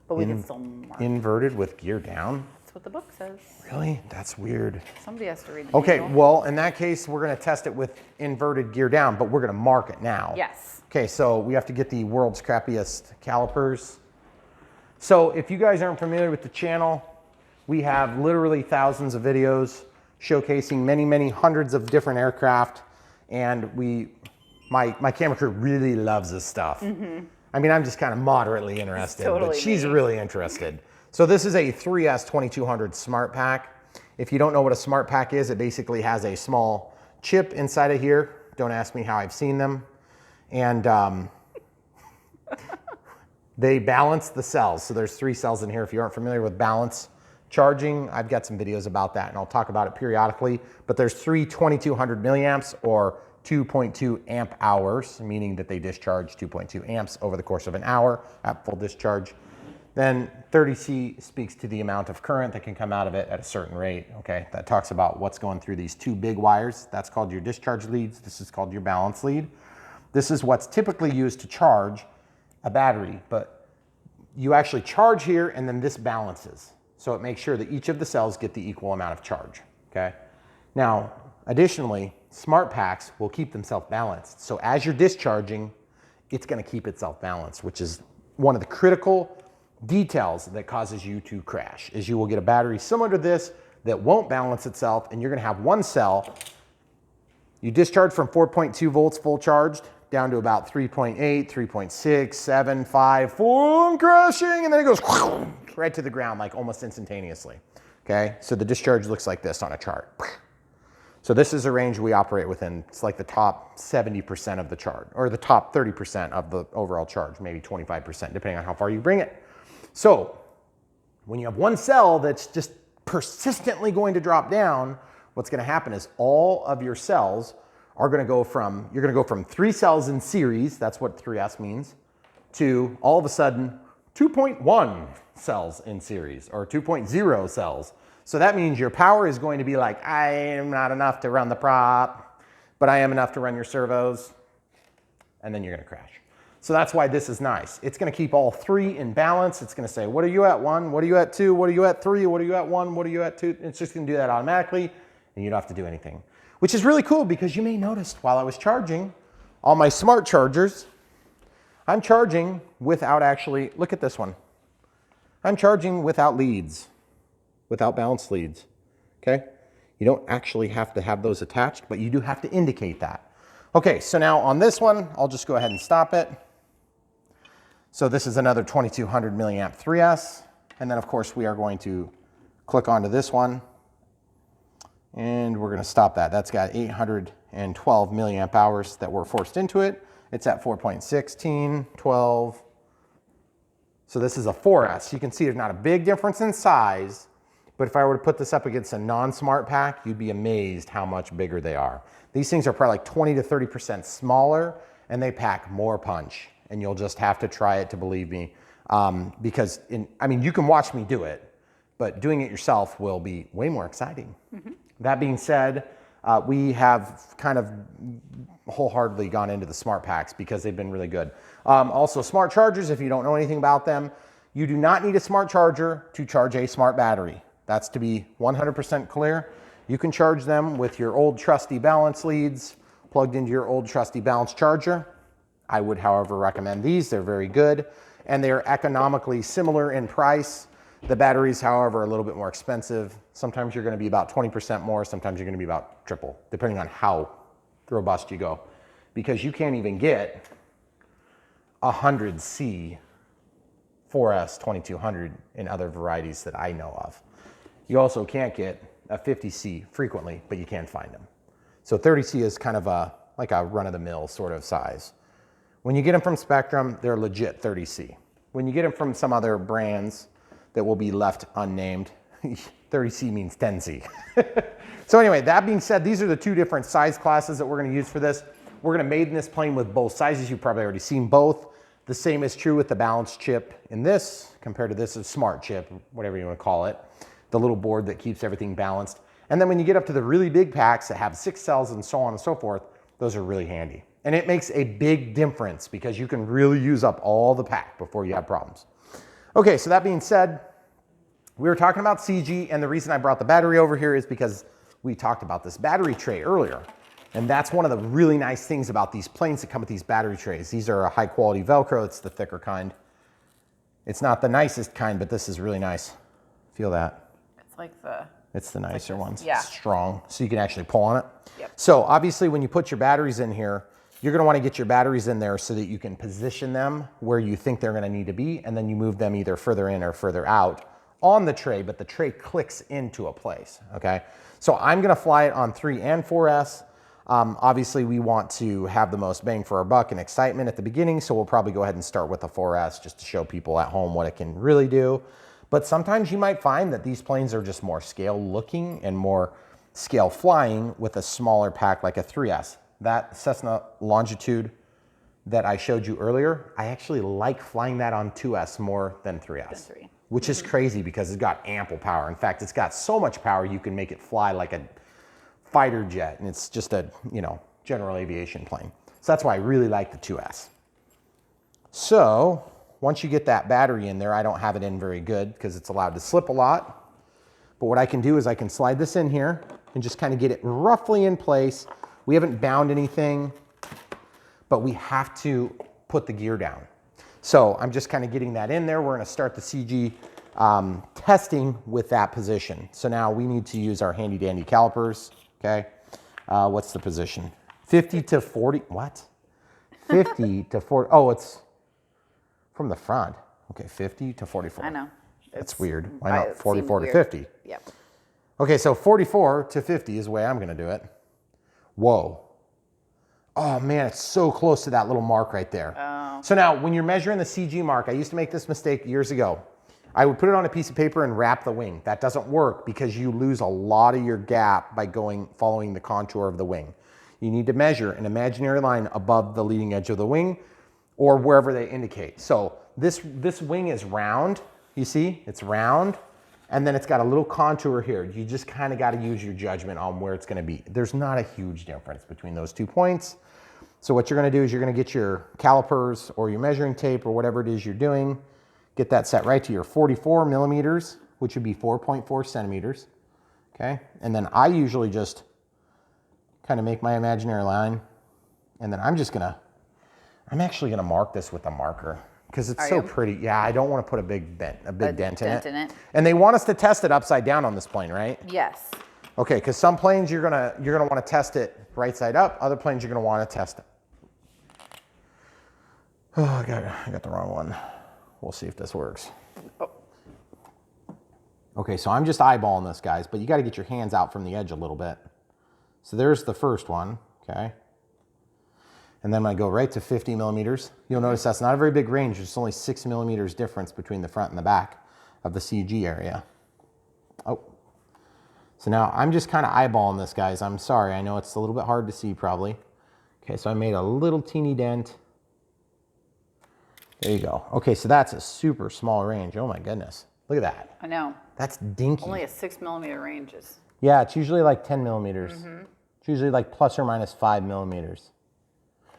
S2: But we can still mark it.
S1: Inverted with gear down?
S2: That's what the book says.
S1: Really? That's weird.
S2: Somebody has to read the
S1: Okay,
S2: manual.
S1: well, in that case, we're gonna test it with inverted gear down, but we're gonna mark it now.
S2: Yes.
S1: Okay, so we have to get the world's crappiest calipers. So if you guys aren't familiar with the channel, we have literally thousands of videos showcasing many, many hundreds of different aircraft. And my camera crew really loves this stuff. I mean, I'm just kind of moderately interested, but
S2: totally
S1: she's
S2: me.
S1: really interested. So this is a 3S 2200 Smart Pack. If you don't know what a Smart Pack is, it basically has a small chip inside of here. Don't ask me how I've seen them. And they balance the cells. So there's 3 cells in here. If you aren't familiar with balance charging, I've got some videos about that and I'll talk about it periodically. But there's 3 2200 milliamps or 2.2 amp hours, meaning that they discharge 2.2 amps over the course of an hour at full discharge. Then 30C speaks to the amount of current that can come out of it at a certain rate, okay? That talks about what's going through these two big wires. That's called your discharge leads. This is called your balance lead. This is what's typically used to charge a battery, but you actually charge here and then this balances. So it makes sure that each of the cells get the equal amount of charge, okay? Now, additionally, smart packs will keep themselves balanced. So as you're discharging, it's gonna keep itself balanced, which is one of the critical details that causes you to crash, is you will get a battery similar to this that won't balance itself, and you're gonna have one cell, you discharge from 4.2 volts full charged down to about 3.8, 3.6, 7, 5, boom, crashing, and then it goes right to the ground like almost instantaneously, okay? So the discharge looks like this on a chart. So this is a range we operate within. It's like the top 70% of the charge, or the top 30% of the overall charge, maybe 25%, depending on how far you bring it. So when you have one cell that's just persistently going to drop down, what's gonna happen is all of your cells are gonna go from, you're gonna go from 3 cells in series, that's what 3S means, to all of a sudden 2.1 cells in series, or 2.0 cells. So that means your power is going to be like, I am not enough to run the prop, but I am enough to run your servos, and then you're gonna crash. So that's why this is nice. It's gonna keep all 3 in balance. It's gonna say, what are you at 1? What are you at 2? What are you at 3? What are you at 1? What are you at 2? It's just gonna do that automatically, and you don't have to do anything. Which is really cool, because you may notice while I was charging all my smart chargers, I'm charging without actually, look at this one. I'm charging without leads, without balance leads, okay? You don't actually have to have those attached, but you do have to indicate that. Okay, so now on this one, I'll just go ahead and stop it. So this is another 2200 milliamp 3S. And then of course we are going to click onto this one, and we're gonna stop that. That's got 812 milliamp hours that were forced into it. It's at 4.16, 12. So this is a 4S. You can see there's not a big difference in size, but if I were to put this up against a non-smart pack, you'd be amazed how much bigger they are. These things are probably like 20 to 30% smaller, and they pack more punch. And you'll just have to try it to believe me. Because, I mean, you can watch me do it, but doing it yourself will be way more exciting. Mm-hmm. That being said, we have kind of wholeheartedly gone into the smart packs because they've been really good. Also, smart chargers, if you don't know anything about them, you do not need a smart charger to charge a smart battery. That's to be 100% clear. You can charge them with your old trusty balance leads plugged into your old trusty balance charger. I would, however, recommend these. They're very good, and they're economically similar in price. The batteries, however, are a little bit more expensive. Sometimes you're gonna be about 20% more, sometimes you're gonna be about triple, depending on how robust you go. Because you can't even get 100C 4S 2200 in other varieties that I know of. You also can't get a 50C frequently, but you can find them. So 30C is kind of like a run-of-the-mill sort of size. When you get them from Spectrum, they're legit 30C. When you get them from some other brands that will be left unnamed, 30C means 10C. So anyway, that being said, these are the 2 different size classes that we're gonna use for this. We're gonna Maiden this plane with both sizes. You've probably already seen both. The same is true with the balance chip in this, compared to this is smart chip, whatever you wanna call it. The little board that keeps everything balanced. And then when you get up to the really big packs that have 6 cells and so on and so forth, those are really handy. And it makes a big difference because you can really use up all the pack before you have problems. Okay, so that being said, we were talking about CG, and the reason I brought the battery over here is because we talked about this battery tray earlier. And that's one of the really nice things about these planes that come with these battery trays. These are a high quality Velcro, it's the thicker kind. It's not the nicest kind, but this is really nice. Feel that? It's the nicer ones.
S2: Yeah.
S1: It's strong, so you can actually pull on it.
S2: Yep.
S1: So obviously when you put your batteries in here, you're gonna wanna get your batteries in there so that you can position them where you think they're gonna need to be, and then you move them either further in or further out on the tray, but the tray clicks into a place, okay? So I'm gonna fly it on 3 and 4S. Obviously we want to have the most bang for our buck and excitement at the beginning, so we'll probably go ahead and start with the 4S just to show people at home what it can really do. But sometimes you might find that these planes are just more scale looking and more scale flying with a smaller pack like a 3S. that Cessna Longitude that I showed you earlier, I actually like flying that on 2S more than 3S. Which is crazy because it's got ample power. In fact, it's got so much power you can make it fly like a fighter jet, and it's just a, you know, general aviation plane. So that's why I really like the 2S. So once you get that battery in there, I don't have it in very good because it's allowed to slip a lot. But what I can do is I can slide this in here and just kind of get it roughly in place. We haven't bound anything, but we have to put the gear down. So I'm just kind of getting that in there. We're gonna start the CG testing with that position. So now we need to use our handy dandy calipers, okay? What's the position? 50 to 40, what? 50 to 40, oh, it's from the front. Okay, 50 to 44.
S2: I know.
S1: That's weird. Why not 44 to
S2: weird.
S1: 50?
S2: Yep.
S1: Okay, so 44 to 50 is the way I'm gonna do it. Whoa. Oh man, it's so close to that little mark right there.
S2: Oh.
S1: So now when you're measuring the CG mark, I used to make this mistake years ago. I would put it on a piece of paper and wrap the wing. That doesn't work because you lose a lot of your gap by following the contour of the wing. You need to measure an imaginary line above the leading edge of the wing or wherever they indicate. So this wing is round, you see, it's round, and then it's got a little contour here. You just kind of got to use your judgment on where it's going to be. There's not a huge difference between those 2 points. So what you're going to do is you're going to get your calipers or your measuring tape or whatever it is you're doing, get that set right to your 44 millimeters, which would be 4.4 centimeters. Okay. And then I usually just kind of make my imaginary line. And then I'm actually going to mark this with a marker because it's so pretty. Yeah. I don't want to put a big dent in it. And they want us to test it upside down on this plane, right?
S2: Yes.
S1: Okay. Cause some planes you're going to want to test it right side up. Other planes you're going to want to test it. Oh, I got the wrong one. We'll see if this works.
S2: Oh.
S1: Okay, so I'm just eyeballing this, guys, but you got to get your hands out from the edge a little bit. So there's the first one, okay? And then I go right to 50 millimeters. You'll notice that's not a very big range. There's only 6 millimeters difference between the front and the back of the CG area. Oh. So now I'm just kind of eyeballing this, guys. I'm sorry. I know it's a little bit hard to see probably. Okay, so I made a little teeny dent. There you go. Okay, so that's a super small range. Oh my goodness. Look at that.
S2: I know.
S1: That's dinky.
S2: Only a 6 millimeter range is.
S1: Yeah, it's usually like 10 millimeters. It's usually like plus or minus 5 millimeters.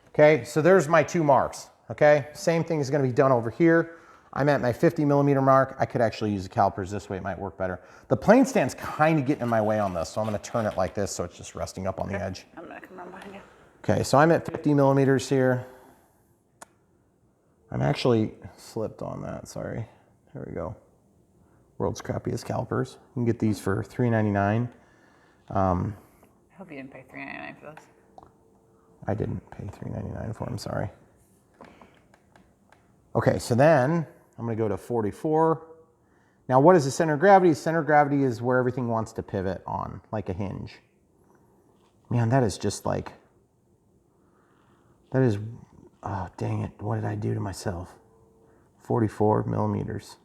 S1: Okay, so there's my 2 marks. Okay, same thing is going to be done over here. I'm at my 50 millimeter mark. I could actually use the calipers this way. It might work better. The plane stand's kind of getting in my way on this, so I'm going to turn it like this so it's just resting up on the edge.
S2: I'm going to come around behind you.
S1: Okay, so I'm at 50 millimeters here. I'm actually slipped on that, sorry. There we go. World's crappiest calipers. You can get these for $3.99.
S2: I hope you didn't pay $3.99 for this.
S1: I didn't pay $3.99 for them, sorry. Okay, so then I'm gonna go to 44. Now what is the center of gravity? Center of gravity is where everything wants to pivot on, like a hinge. Man, that is just like, that is, oh, dang it. What did I do to myself? 44 millimeters.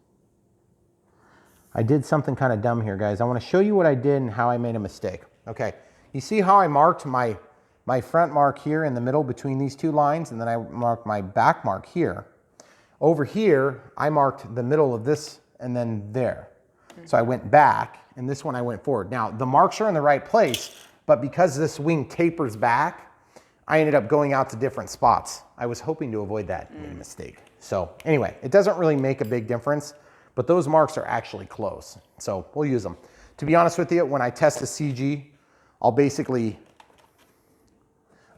S1: I did something kind of dumb here, guys. I want to show you what I did and how I made a mistake. Okay. You see how I marked my front mark here in the middle between these 2 lines, and then I marked my back mark here. Over here, I marked the middle of this and then there. So I went back, and this one I went forward. Now, the marks are in the right place, but because this wing tapers back, I ended up going out to different spots. I was hoping to avoid that mistake. So anyway, it doesn't really make a big difference, but those marks are actually close. So we'll use them. To be honest with you, when I test the CG, I'll basically,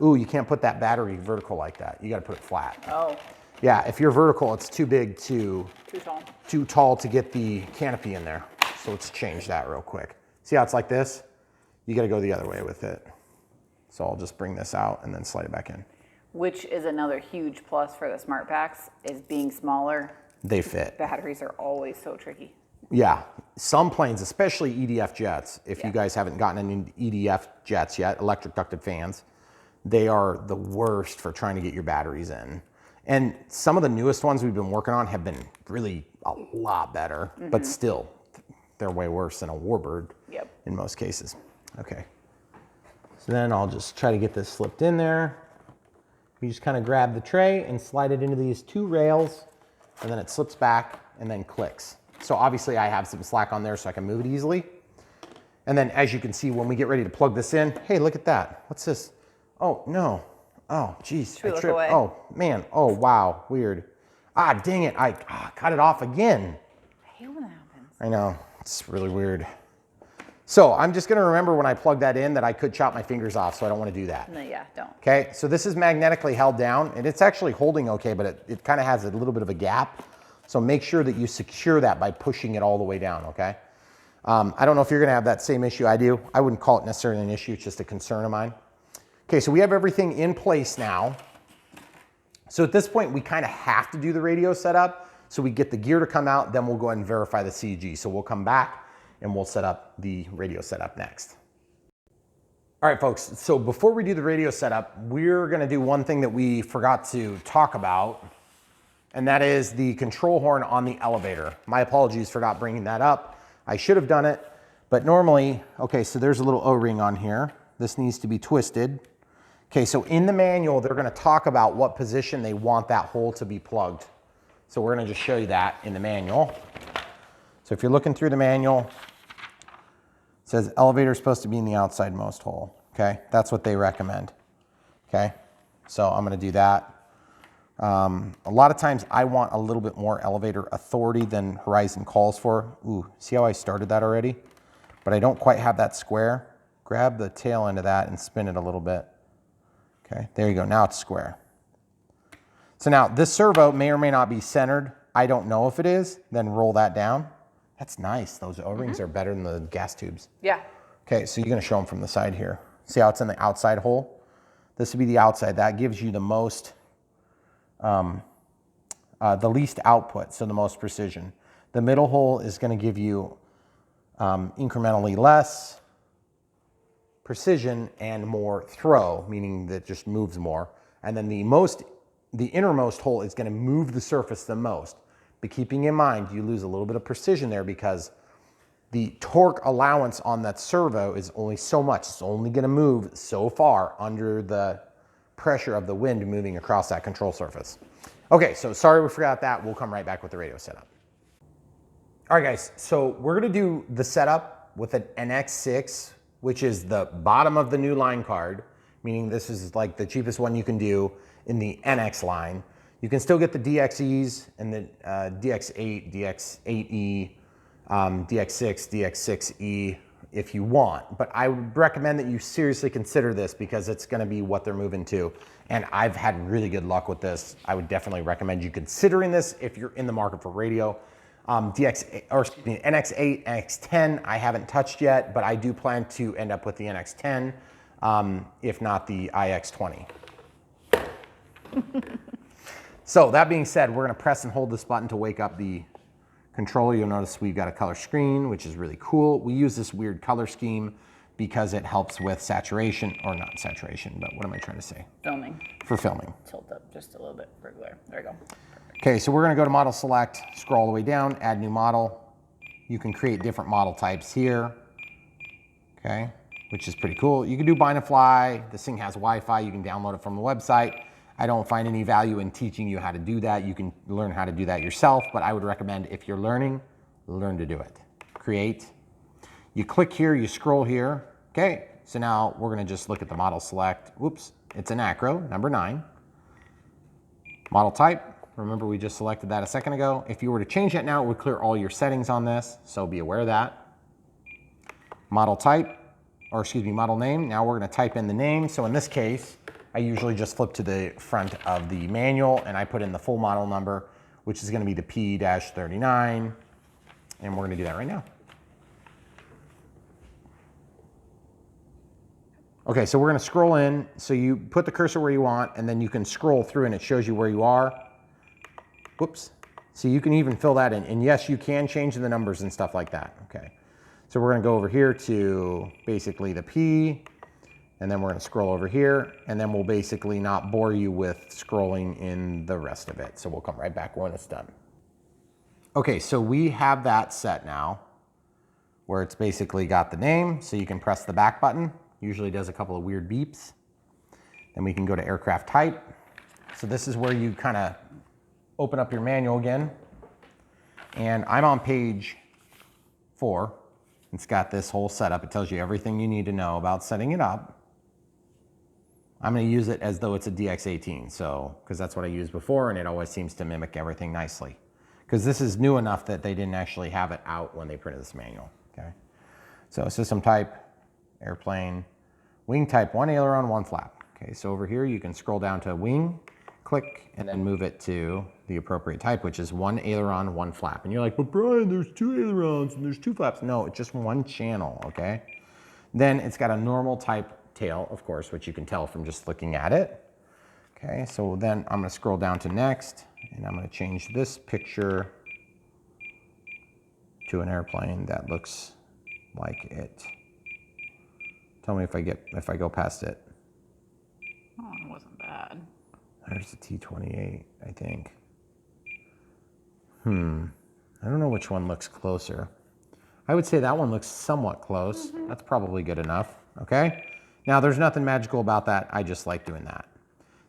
S1: ooh, you can't put that battery vertical like that. You got to put it flat.
S2: Oh.
S1: Yeah, if you're vertical, it's too big
S2: Too tall.
S1: too tall to get the canopy in there. So let's change that real quick. See how it's like this? You got to go the other way with it. So I'll just bring this out and then slide it back in.
S2: Which is another huge plus for the smart packs, is being smaller.
S1: They fit.
S2: Batteries are always so tricky.
S1: Yeah, some planes, especially EDF jets, if you guys haven't gotten into EDF jets yet, electric ducted fans, they are the worst for trying to get your batteries in. And some of the newest ones we've been working on have been really a lot better, but still, they're way worse than a Warbird in most cases. Okay. So then I'll just try to get this slipped in there. You just kind of grab the tray and slide it into these two rails, and then it slips back and then clicks. So obviously I have some slack on there so I can move it easily. And then as you can see, when we get ready to plug this in, hey, look at that. What's this? Oh, no. Oh, geez, I tripped.
S2: Away?
S1: Oh, man. Oh, wow, weird. Ah, dang it, I cut it off again.
S2: I hate when that happens.
S1: I know, it's really weird. So I'm just gonna remember when I plug that in that I could chop my fingers off, so I don't wanna do that.
S2: No, yeah, don't.
S1: Okay, so this is magnetically held down, and it's actually holding okay, but it kind of has a little bit of a gap. So make sure that you secure that by pushing it all the way down, okay? I don't know if you're gonna have that same issue I do. I wouldn't call it necessarily an issue, it's just a concern of mine. Okay, so we have everything in place now. So at this point, we kind of have to do the radio setup. So we get the gear to come out, then we'll go ahead and verify the CG. So we'll come back and we'll set up the radio setup next. All right, folks, so before we do the radio setup, we're gonna do one thing that we forgot to talk about, and that is the control horn on the elevator. My apologies for not bringing that up. I should have done it, but normally, okay, so there's a little O-ring on here. This needs to be twisted. Okay, so in the manual, they're gonna talk about what position they want that hole to be plugged. So we're gonna just show you that in the manual. So if you're looking through the manual, it says elevator is supposed to be in the outside most hole, okay? That's what they recommend, okay? So I'm gonna do that. A lot of times I want a little bit more elevator authority than Horizon calls for. Ooh, see how I started that already? But I don't quite have that square. Grab the tail end of that and spin it a little bit. Okay, there you go, now it's square. So now this servo may or may not be centered. I don't know if it is, then roll that down. That's nice, those O-rings are better than the gas tubes.
S2: Yeah.
S1: Okay, so you're gonna show them from the side here. See how it's in the outside hole? This would be the outside. That gives you the most, the least output, so the most precision. The middle hole is gonna give you incrementally less precision and more throw, meaning that it just moves more. And then the innermost hole is gonna move the surface the most. But keeping in mind, you lose a little bit of precision there because the torque allowance on that servo is only so much. It's only gonna move so far under the pressure of the wind moving across that control surface. Okay, so sorry we forgot that. We'll come right back with the radio setup. All right, guys, so we're gonna do the setup with an NX6, which is the bottom of the new line card, meaning this is like the cheapest one you can do in the NX line. You can still get the DXEs and the DX8, DX8E, DX6, DX6E if you want, but I would recommend that you seriously consider this because it's gonna be what they're moving to. And I've had really good luck with this. I would definitely recommend you considering this if you're in the market for radio. NX8, NX10, I haven't touched yet, but I do plan to end up with the NX10, if not the iX20. So that being said, we're gonna press and hold this button to wake up the controller. You'll notice we've got a color screen, which is really cool. We use this weird color scheme because it helps with saturation, or not saturation, but what am I trying to say?
S2: Filming.
S1: For filming.
S2: Tilt up just a little bit for glare. There you go.
S1: Okay, so we're gonna go to model select, scroll all the way down, add new model. You can create different model types here, okay, which is pretty cool. You can do bind and fly. This thing has Wi-Fi. You can download it from the website. I don't find any value in teaching you how to do that. You can learn how to do that yourself, but I would recommend if you're learning, learn to do it. Create. You click here, you scroll here. Okay, so now we're gonna just look at the model select. Whoops, it's an acro, number 9. Model type, remember we just selected that a second ago. If you were to change that now, it would clear all your settings on this, so be aware of that. Model type, or excuse me, model name. Now we're gonna type in the name. So in this case, I usually just flip to the front of the manual and I put in the full model number, which is gonna be the P-39, and we're gonna do that right now. Okay, so we're gonna scroll in. So you put the cursor where you want and then you can scroll through and it shows you where you are. Whoops. So you can even fill that in. And yes, you can change the numbers and stuff like that, okay. So we're gonna go over here to basically the P, and then we're gonna scroll over here, and then we'll basically not bore you with scrolling in the rest of it. So we'll come right back when it's done. Okay, so we have that set now, where it's basically got the name, so you can press the back button. Usually does a couple of weird beeps. Then we can go to aircraft type. So this is where you kind of open up your manual again. And I'm on page 4. It's got this whole setup. It tells you everything you need to know about setting it up. I'm going to use it as though it's a DX18, so because that's what I used before, and it always seems to mimic everything nicely. Because this is new enough that they didn't actually have it out when they printed this manual. Okay, so system type, airplane, wing type, 1 aileron, 1 flap. Okay, so over here you can scroll down to wing, click, and then move it to the appropriate type, which is 1 aileron, 1 flap. And you're like, but Brian, there's 2 ailerons and there's 2 flaps. No, it's just 1 channel, okay? Then it's got a normal type tail, of course, which you can tell from just looking at it. Okay, so then I'm gonna scroll down to next, and I'm gonna change this picture to an airplane that looks like it. Tell me if I go past it.
S2: Oh, it wasn't bad.
S1: There's the T-28, I think. I don't know which one looks closer. I would say that one looks somewhat close. That's probably good enough, okay? Now, there's nothing magical about that. I just like doing that.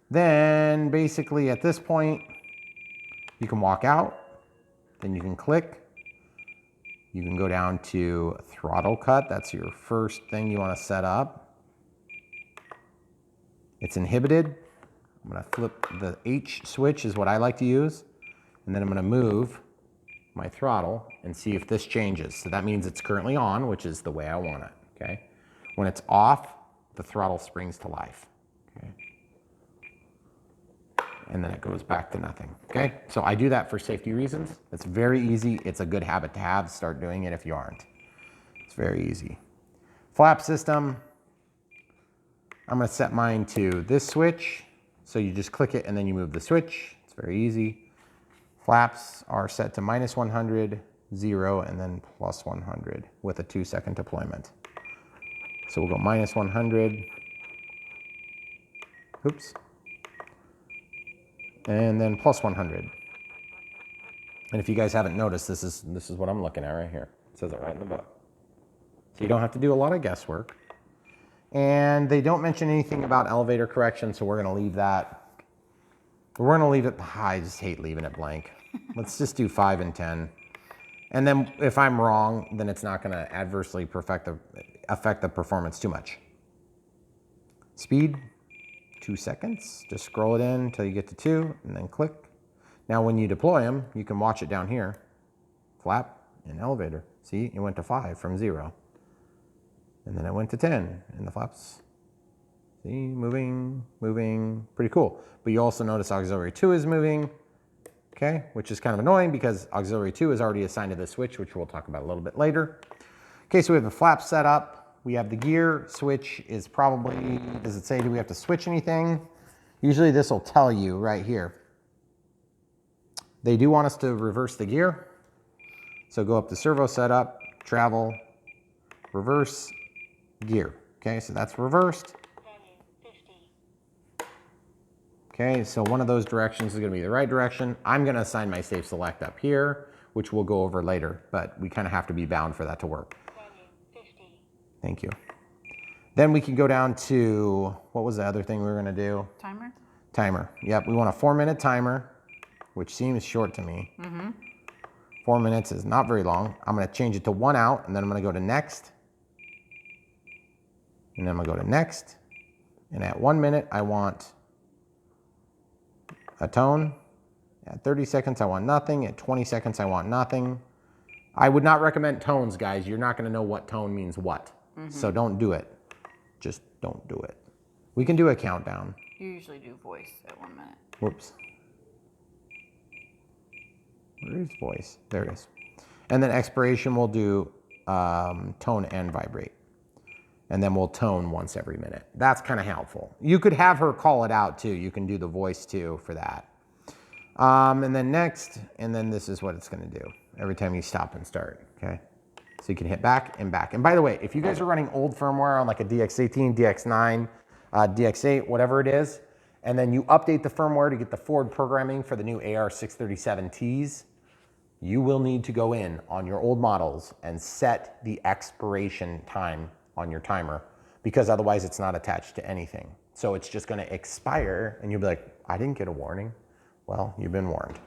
S1: Then, basically, at this point, you can walk out. Then you can click. You can go down to throttle cut. That's your first thing you want to set up. It's inhibited. I'm going to flip the H switch is what I like to use. And then I'm going to move my throttle and see if this changes. So that means it's currently on, which is the way I want it, okay? When it's off, the throttle springs to life, okay? And then it goes back to nothing, okay? So I do that for safety reasons. It's very easy. It's a good habit to have. Start doing it if you aren't. It's very easy. Flap system. I'm going to set mine to this switch. So you just click it and then you move the switch. It's very easy. Flaps are set to -100, 0, and then +100 with a 2-second deployment. So we'll go -100. Oops. And then +100. And if you guys haven't noticed, this is what I'm looking at right here. It says it right in the book. So you don't have to do a lot of guesswork. And they don't mention anything about elevator correction, so we're going to leave that. We're going to leave it. I just hate leaving it blank. Let's just do 5 and 10. And then if I'm wrong, then it's not going to adversely affect the performance too much. Speed, 2 seconds. Just scroll it in until you get to 2 and then click. Now when you deploy them, you can watch it down here. Flap and elevator. See, it went to 5 from 0. And then it went to 10 and the flaps. See, moving, moving, pretty cool. But you also notice auxiliary 2 is moving, okay? Which is kind of annoying because auxiliary 2 is already assigned to this switch, which we'll talk about a little bit later. Okay, so we have the flap set up. We have the gear switch is probably, does it say, do we have to switch anything? Usually this will tell you right here. They do want us to reverse the gear. So go up to servo setup, travel, reverse, gear. Okay, so that's reversed. Okay, so one of those directions is going to be the right direction. I'm going to assign my safe select up here, which we'll go over later, but we kind of have to be bound for that to work. Thank you. Then we can go down to, what was the other thing we were going to do?
S2: Timer?
S1: Timer. Yep, we want a 4-minute timer, which seems short to me. 4 minutes is not very long. I'm going to change it to 1 out, and then I'm going to go to next. And then I'm going to go to next. And at 1 minute, I want a tone. At 30 seconds, I want nothing. At 20 seconds, I want nothing. I would not recommend tones, guys. You're not going to know what tone means what. So don't do it. Just don't do it. We can do a countdown.
S2: You usually do voice at 1 minute.
S1: Whoops. Where is voice? There it is. And then expiration, we'll do tone and vibrate. And then we'll tone once every minute. That's kind of helpful. You could have her call it out too. You can do the voice too for that. And then next, and then this is what it's going to do every time you stop and start, okay? So you can hit back and back. And by the way, if you guys are running old firmware on like a DX18, DX9, DX8, whatever it is, and then you update the firmware to get the forward programming for the new AR637Ts, you will need to go in on your old models and set the expiration time on your timer because otherwise it's not attached to anything. So it's just gonna expire and you'll be like, I didn't get a warning. Well, you've been warned.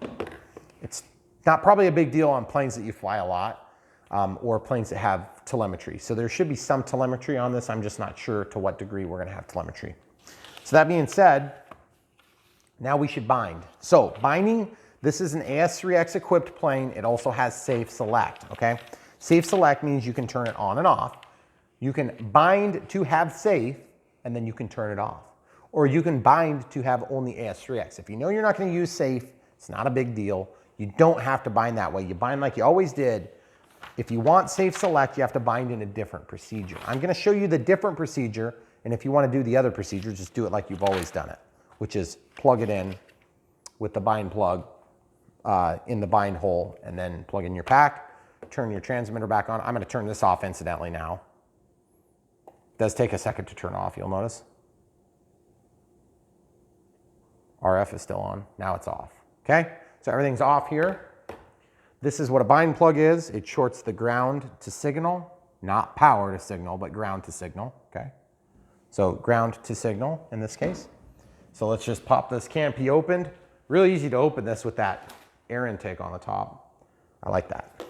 S1: It's not probably a big deal on planes that you fly a lot or planes that have telemetry. So there should be some telemetry on this. I'm just not sure to what degree we're gonna have telemetry. So that being said, now we should bind. So binding, this is an AS3X equipped plane. It also has safe select, okay? Safe select means you can turn it on and off. You can bind to have safe, and then you can turn it off. Or you can bind to have only AS3X. If you know you're not gonna use safe, it's not a big deal. You don't have to bind that way. You bind like you always did. If you want safe select, you have to bind in a different procedure. I'm gonna show you the different procedure, and if you wanna do the other procedure, just do it like you've always done it, which is plug it in with the bind plug in the bind hole, and then plug in your pack, turn your transmitter back on. I'm gonna turn this off incidentally now. It does take a second to turn off, you'll notice. RF is still on, now it's off, okay? So everything's off here. This is what a bind plug is. It shorts the ground to signal, not power to signal, but ground to signal, okay? So ground to signal in this case. So let's just pop this canopy opened. Really easy to open this with that air intake on the top. I like that.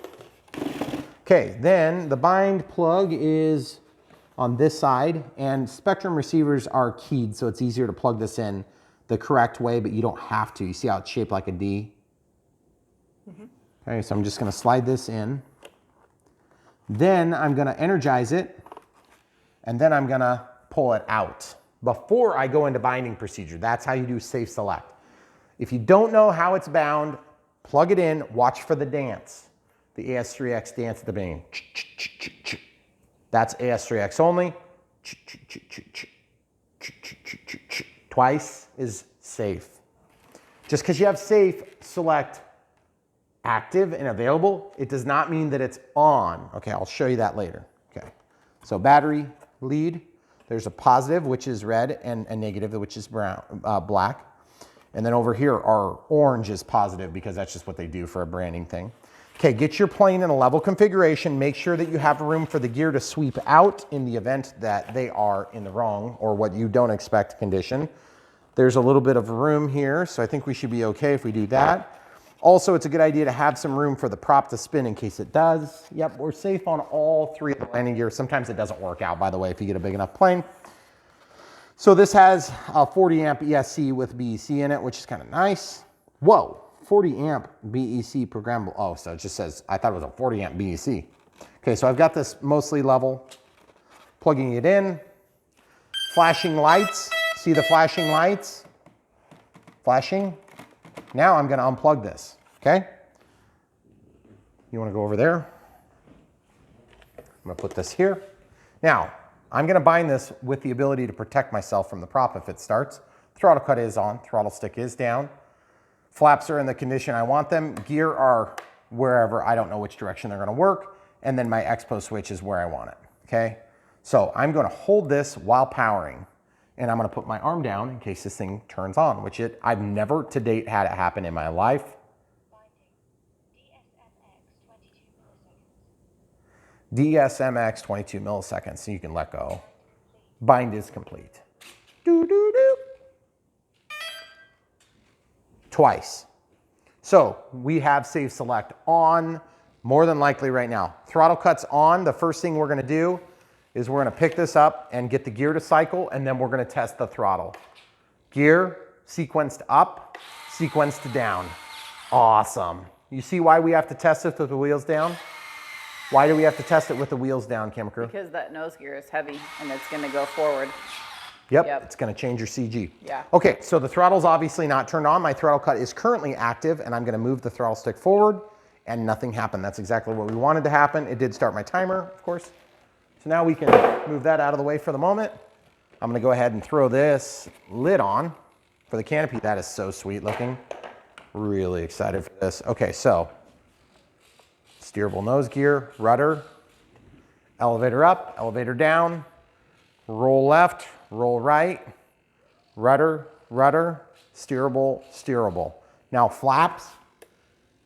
S1: Okay, then the bind plug is on this side, and Spectrum receivers are keyed, so it's easier to plug this in the correct way, but you don't have to. You see how it's shaped like a D? Okay, so I'm just gonna slide this in. Then I'm gonna energize it, and then I'm gonna pull it out before I go into binding procedure. That's how you do safe select. If you don't know how it's bound, plug it in, watch for the dance. The AS3X dance at the beginning. That's AS3X only. Twice is safe. Just because you have safe select active and available, it does not mean that it's on. Okay, I'll show you that later. Okay, so battery lead, there's a positive, which is red, and a negative, which is brown, black. And then over here, our orange is positive because that's just what they do for a branding thing. Okay, get your plane in a level configuration. Make sure that you have room for the gear to sweep out in the event that they are in the wrong or what you don't expect condition. There's a little bit of room here, so I think we should be okay if we do that. Also, it's a good idea to have some room for the prop to spin in case it does. Yep, we're safe on all three of the landing gear. Sometimes it doesn't work out, by the way, if you get a big enough plane. So this has a 40 amp ESC with BEC in it, which is kind of nice. Whoa, 40 amp BEC programmable. Oh, so it just says, I thought it was a 40 amp BEC. Okay, so I've got this mostly level, plugging it in, flashing lights. See the flashing lights? Flashing. Now I'm gonna unplug this, okay? You wanna go over there? I'm gonna put this here. Now, I'm gonna bind this with the ability to protect myself from the prop if it starts. Throttle cut is on, throttle stick is down. Flaps are in the condition I want them. Gear are wherever, I don't know which direction they're gonna work. And then my expo switch is where I want it, okay? So I'm gonna hold this while powering, and I'm gonna put my arm down in case this thing turns on, which I've never to date had it happen in my life. DSMX 22 milliseconds, so you can let go. Bind is complete. Doo, doo, doo. Twice. So we have safe select on, more than likely right now. Throttle cut's on. The first thing we're gonna do is we're gonna pick this up and get the gear to cycle, and then we're gonna test the throttle. Gear sequenced up, sequenced down. Awesome. You see why we have to test it with the wheels down? Why do we have to test it with the wheels down, camera crew?
S2: Because that nose gear is heavy and it's gonna go forward.
S1: Yep, it's gonna change your CG.
S2: Yeah.
S1: Okay, so the throttle's obviously not turned on. My throttle cut is currently active, and I'm gonna move the throttle stick forward, and nothing happened. That's exactly what we wanted to happen. It did start my timer, of course. So now we can move that out of the way for the moment. I'm gonna go ahead and throw this lid on for the canopy. That is so sweet looking. Really excited for this. Okay, so steerable nose gear, rudder, elevator up, elevator down, roll left, roll right, rudder, rudder, steerable, steerable. Now flaps.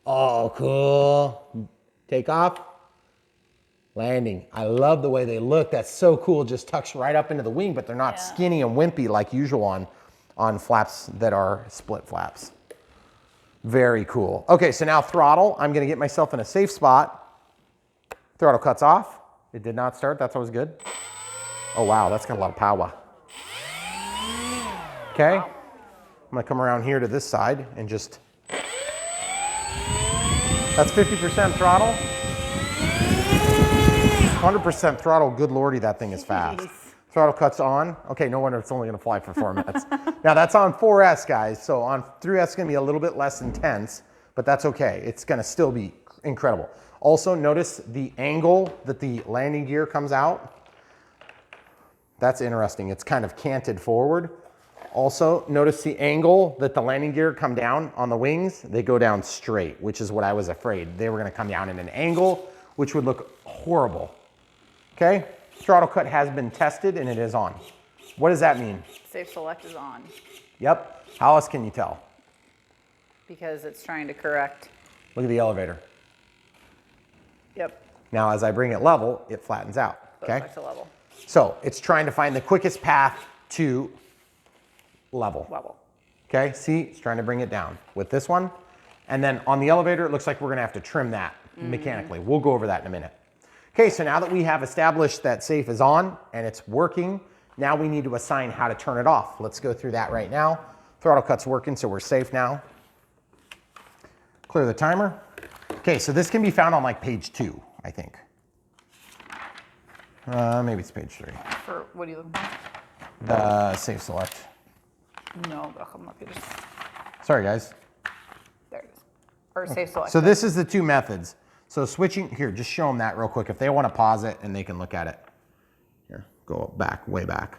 S1: Oh, cool. Take off. Landing. I love the way they look. That's so cool. Just tucks right up into the wing, but they're not
S2: Yeah.
S1: skinny and wimpy like usual on flaps that are split flaps. Very cool. Okay, so now throttle. I'm gonna get myself in a safe spot. Throttle cuts off. It did not start, that's always good. Oh wow, that's got a lot of power. Okay, I'm gonna come around here to this side and just, that's 50% throttle. 100% throttle, good lordy, that thing is fast.
S2: Jeez.
S1: Throttle cuts on. Okay, no wonder it's only gonna fly for 4 minutes. Now that's on 4S, guys. So on 3S it's gonna be a little bit less intense, but that's okay. It's gonna still be incredible. Also notice the angle that the landing gear comes out. That's interesting. It's kind of canted forward. Also notice the angle that the landing gear come down on the wings. They go down straight, which is what I was afraid. They were gonna come down in an angle, which would look horrible. Okay, throttle cut has been tested and it is on. What does that mean?
S2: Safe select is on
S1: Yep, how else can you tell?
S2: because it's trying to correct.
S1: Look at the elevator.
S2: Yep.
S1: Now as I bring it level, it flattens out,
S2: Goes
S1: okay?
S2: back to level.
S1: So it's trying to find the quickest path to level.
S2: Level.
S1: Okay, see, it's trying to bring it down with this one. And then on the elevator, it looks like we're gonna have to trim that mechanically. We'll go over that in a minute. Okay, so now that we have established that safe is on and it's working, now we need to assign how to turn it off. Let's go through that right now. Throttle cut's working, so we're safe now. Clear the timer. Okay, so this can be found on like page 2, I think. Maybe it's page 3.
S2: For what are you looking for?
S1: The safe select.
S2: No, they'll come up. You just,
S1: Sorry, guys.
S2: there it is. Or safe select.
S1: So this is the 2 methods. So switching, here, just show them that real quick. If they want to pause it and they can look at it. Here, go back, way back.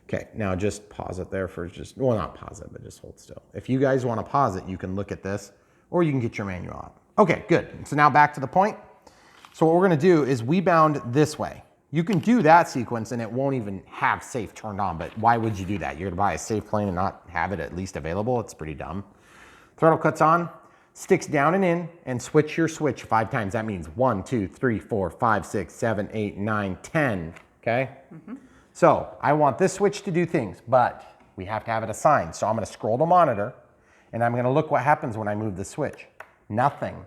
S1: Okay, now just pause it there for just, well, not pause it, but just hold still. If you guys want to pause it, you can look at this or you can get your manual out. Okay, good. So now back to the point. So what we're going to do is we bound this way. You can do that sequence and it won't even have safe turned on, but why would you do that? You're going to buy a safe plane and not have it at least available. It's pretty dumb. Throttle cuts on. Sticks down and in and switch your switch 5 times. That means 1, 2, 3, 4, 5, 6, 7, 8, 9, 10. Okay? So I want this switch to do things, but we have to have it assigned. So I'm gonna scroll the monitor and I'm gonna look what happens when I move the switch. Nothing.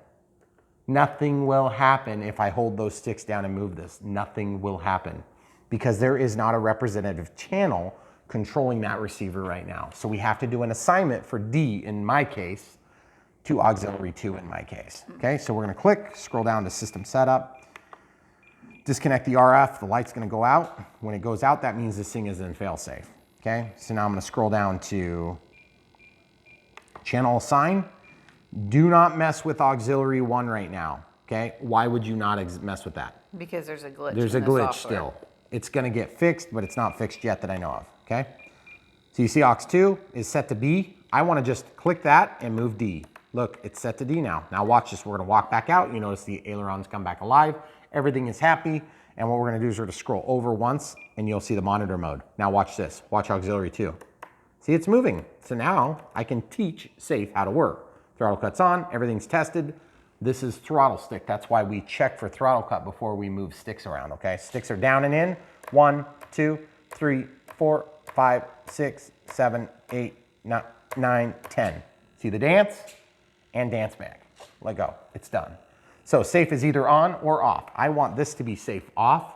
S1: Nothing will happen if I hold those sticks down and move this. Nothing will happen because there is not a representative channel controlling that receiver right now. So we have to do an assignment for D in my case, to auxiliary 2 in my case. Okay, so we're gonna click, scroll down to system setup, disconnect the RF, the light's gonna go out. When it goes out, that means this thing is in fail-safe. Okay, so now I'm gonna scroll down to channel assign. Do not mess with auxiliary 1 right now. Okay, why would you not mess with that?
S2: Because there's a glitch.
S1: There's a
S2: in the
S1: glitch
S2: software.
S1: still. It's gonna get fixed, but it's not fixed yet that I know of, okay? So you see aux2 is set to B. I wanna just click that and move D. Look, it's set to D now. Now watch this, we're gonna walk back out. You notice the ailerons come back alive. Everything is happy. And what we're gonna do is we're gonna scroll over once and you'll see the monitor mode. Now watch this, watch auxiliary 2. See, it's moving. So now I can teach safe how to work. Throttle cuts on, everything's tested. This is throttle stick. That's why we check for throttle cut before we move sticks around, okay? Sticks are down and in. 1, 2, 3, 4, 5, 6, 7, 8, 9, 10. See the dance? And dance back. Let go, it's done. So safe is either on or off. I want this to be safe off.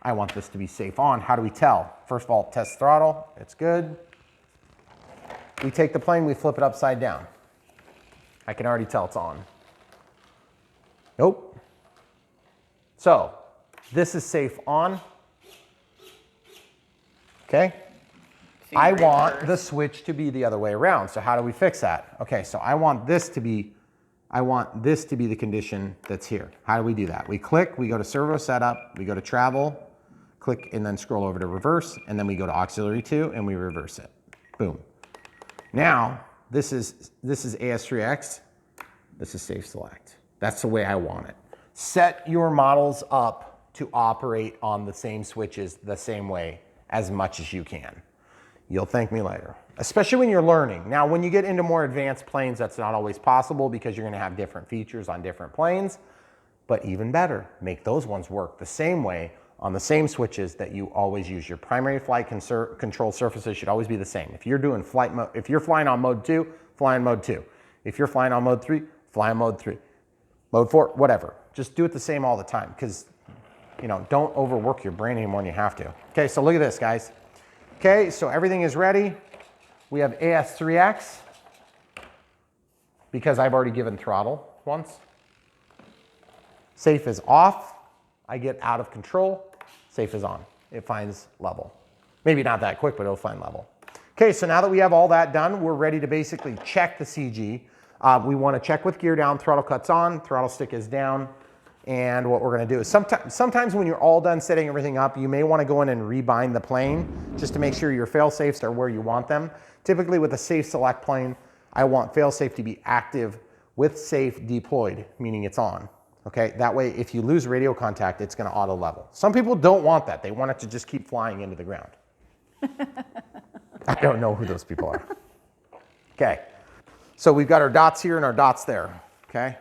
S1: I want this to be safe on. How do we tell? First of all, test throttle, it's good. We take the plane, we flip it upside down. I can already tell it's on. Nope. So this is safe on. Okay. I want the switch to be the other way around. So how do we fix that? Okay, so I want this to be the condition that's here. How do we do that? We click, we go to servo setup, we go to travel, click and then scroll over to reverse, and then we go to auxiliary 2 and we reverse it. Boom. Now, this is AS3X, this is safe select. That's the way I want it. Set your models up to operate on the same switches the same way as much as you can. You'll thank me later, especially when you're learning. Now, when you get into more advanced planes, that's not always possible because you're gonna have different features on different planes. But even better, make those ones work the same way on the same switches that you always use. Your primary flight control surfaces should always be the same. If you're doing flight mode, if you're flying on mode 2, fly on mode 2. If you're flying on mode 3, fly on mode 3. Mode 4, whatever. Just do it the same all the time, because, you know, don't overwork your brain any more than you have to. Okay, so look at this, guys. Okay, so everything is ready. We have AS3X, because I've already given throttle once. Safe is off. I get out of control. Safe is on. It finds level. Maybe not that quick, but it'll find level. Okay, so now that we have all that done, we're ready to basically check the CG. We want to check with gear down, throttle cuts on, throttle stick is down. And what we're going to do is sometimes when you're all done setting everything up, you may want to go in and rebind the plane just to make sure your fail safes are where you want them. Typically with a safe select plane, I want fail safe to be active with safe deployed, meaning it's on. Okay, that way if you lose radio contact, it's going to auto level. Some people don't want that. They want it to just keep flying into the ground. I don't know who those people are. Okay, so we've got our dots here and our dots there. Okay,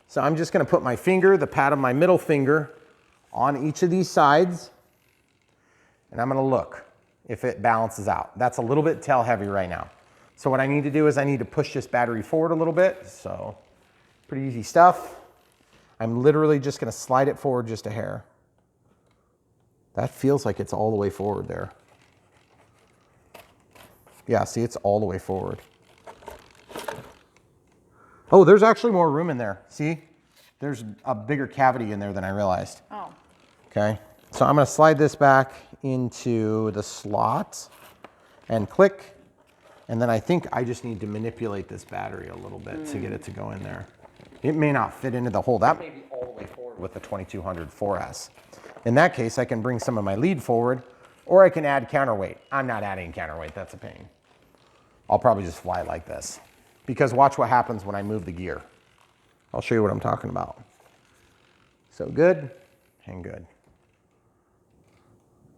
S1: so I'm just going to put my finger, the pad of my middle finger, on each of these sides, and I'm going to look if it balances out. That's a little bit tail heavy right now. So what I need to do is I need to push this battery forward a little bit. So pretty easy stuff. I'm literally just going to slide it forward just a hair. That feels like it's all the way forward there. Yeah, see, it's all the way forward. Oh, there's actually more room in there. See? There's a bigger cavity in there than I realized.
S2: Oh.
S1: Okay, so I'm going to slide this back into the slot and click. And then I think I just need to manipulate this battery a little bit to get it to go in there. It may not fit into the hole. That may be all the way forward with the 2200 4S. In that case, I can bring some of my lead forward, or I can add counterweight. I'm not adding counterweight, that's a pain. I'll probably just fly like this, because watch what happens when I move the gear. I'll show you what I'm talking about. So good and good.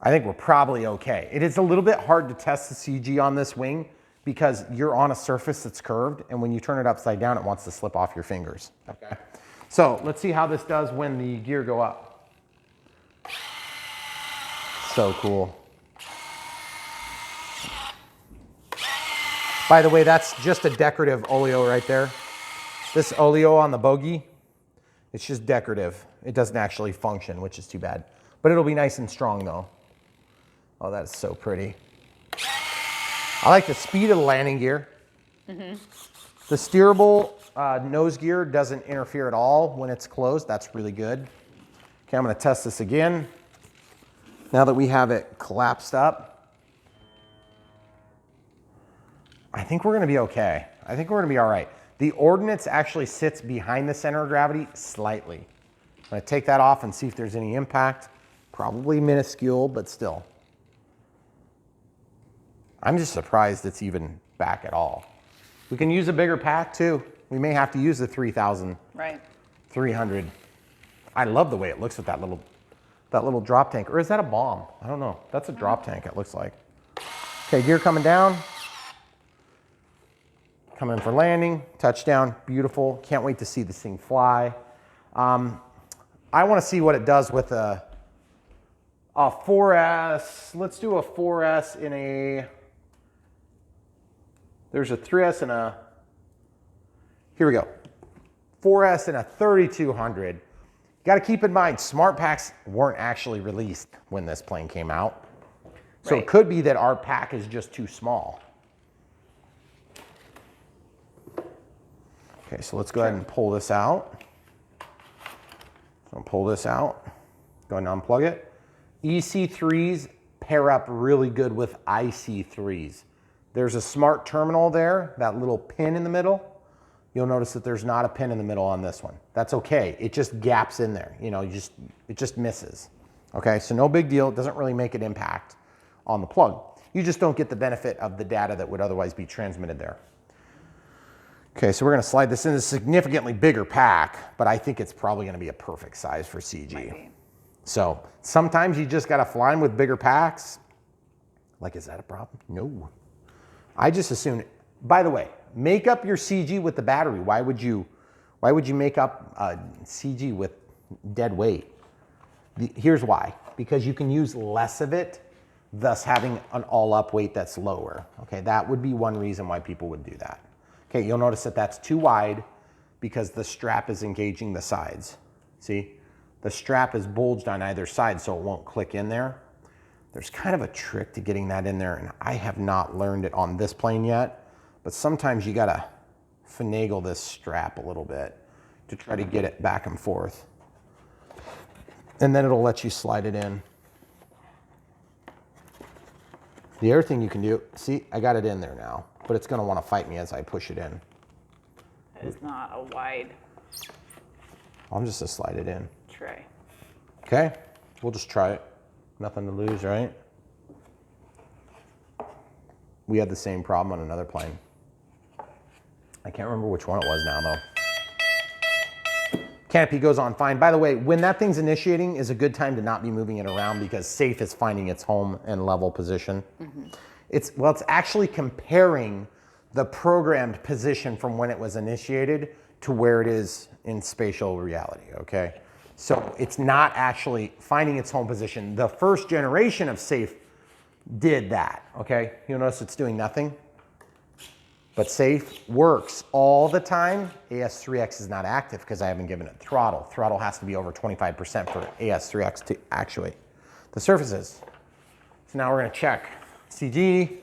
S1: I think we're probably okay. It is a little bit hard to test the CG on this wing because you're on a surface that's curved, and when you turn it upside down, it wants to slip off your fingers. Okay. So let's see how this does when the gear go up. So cool. By the way, that's just a decorative oleo right there. This oleo on the bogey, it's just decorative. It doesn't actually function, which is too bad. But it'll be nice and strong though. Oh, that is so pretty. I like the speed of the landing gear. Mm-hmm. The steerable nose gear doesn't interfere at all when it's closed. That's really good. Okay, I'm going to test this again. Now that we have it collapsed up, I think we're going to be okay. I think we're going to be all right. The ordnance actually sits behind the center of gravity slightly. I'm going to take that off and see if there's any impact. Probably minuscule, but still. I'm just surprised it's even back at all. We can use a bigger pack too. We may have to use the 3,000.
S2: Right.
S1: 300. I love the way it looks with that little drop tank. Or is that a bomb? I don't know. That's a drop tank, it looks like. Okay, gear coming down. Coming for landing, touchdown, beautiful. Can't wait to see this thing fly. I want to see what it does with a 4S. Let's do a 4S in a, there's a 3S and a, here we go. 4S and a 3200. Got to keep in mind, smart packs weren't actually released when this plane came out. So it could be that our pack is just too small. Okay, so let's go ahead and pull this out. So I'll pull this out. Go ahead and unplug it. EC3s pair up really good with IC3s. There's a smart terminal there, that little pin in the middle. You'll notice that there's not a pin in the middle on this one. That's okay. It just gaps in there. You know, it just misses. Okay, so no big deal. It doesn't really make an impact on the plug. You just don't get the benefit of the data that would otherwise be transmitted there. Okay, so we're going to slide this in a significantly bigger pack, but I think it's probably going to be a perfect size for CG. So sometimes you just got to fly them with bigger packs. Like, is that a problem? No. I just assume, by the way, make up your CG with the battery. Why would you make up a CG with dead weight. Here's why. Because you can use less of it, thus having an all-up weight that's lower. Okay, that would be one reason why people would do that. Okay, you'll notice that that's too wide because the strap is engaging the sides. See, the strap is bulged on either side so it won't click in there. There's kind of a trick to getting that in there, and I have not learned it on this plane yet, but sometimes you gotta finagle this strap a little bit to try to get it back and forth. And then it'll let you slide it in. The other thing you can do, see, I got it in there now, but it's gonna wanna fight me as I push it in.
S2: It is not a wide
S1: I'm just gonna slide it in.
S2: tray.
S1: Okay, we'll just try it. Nothing to lose, right? We had the same problem on another plane. I can't remember which one it was now though. Canopy goes on fine. By the way, when that thing's initiating is a good time to not be moving it around because safe is finding its home and level position. It's actually comparing the programmed position from when it was initiated to where it is in spatial reality, okay? So it's not actually finding its home position. The first generation of safe did that, okay? You'll notice it's doing nothing. But safe works all the time. AS3X is not active because I haven't given it throttle. Throttle has to be over 25% for AS3X to actuate the surfaces. So now we're gonna check CG.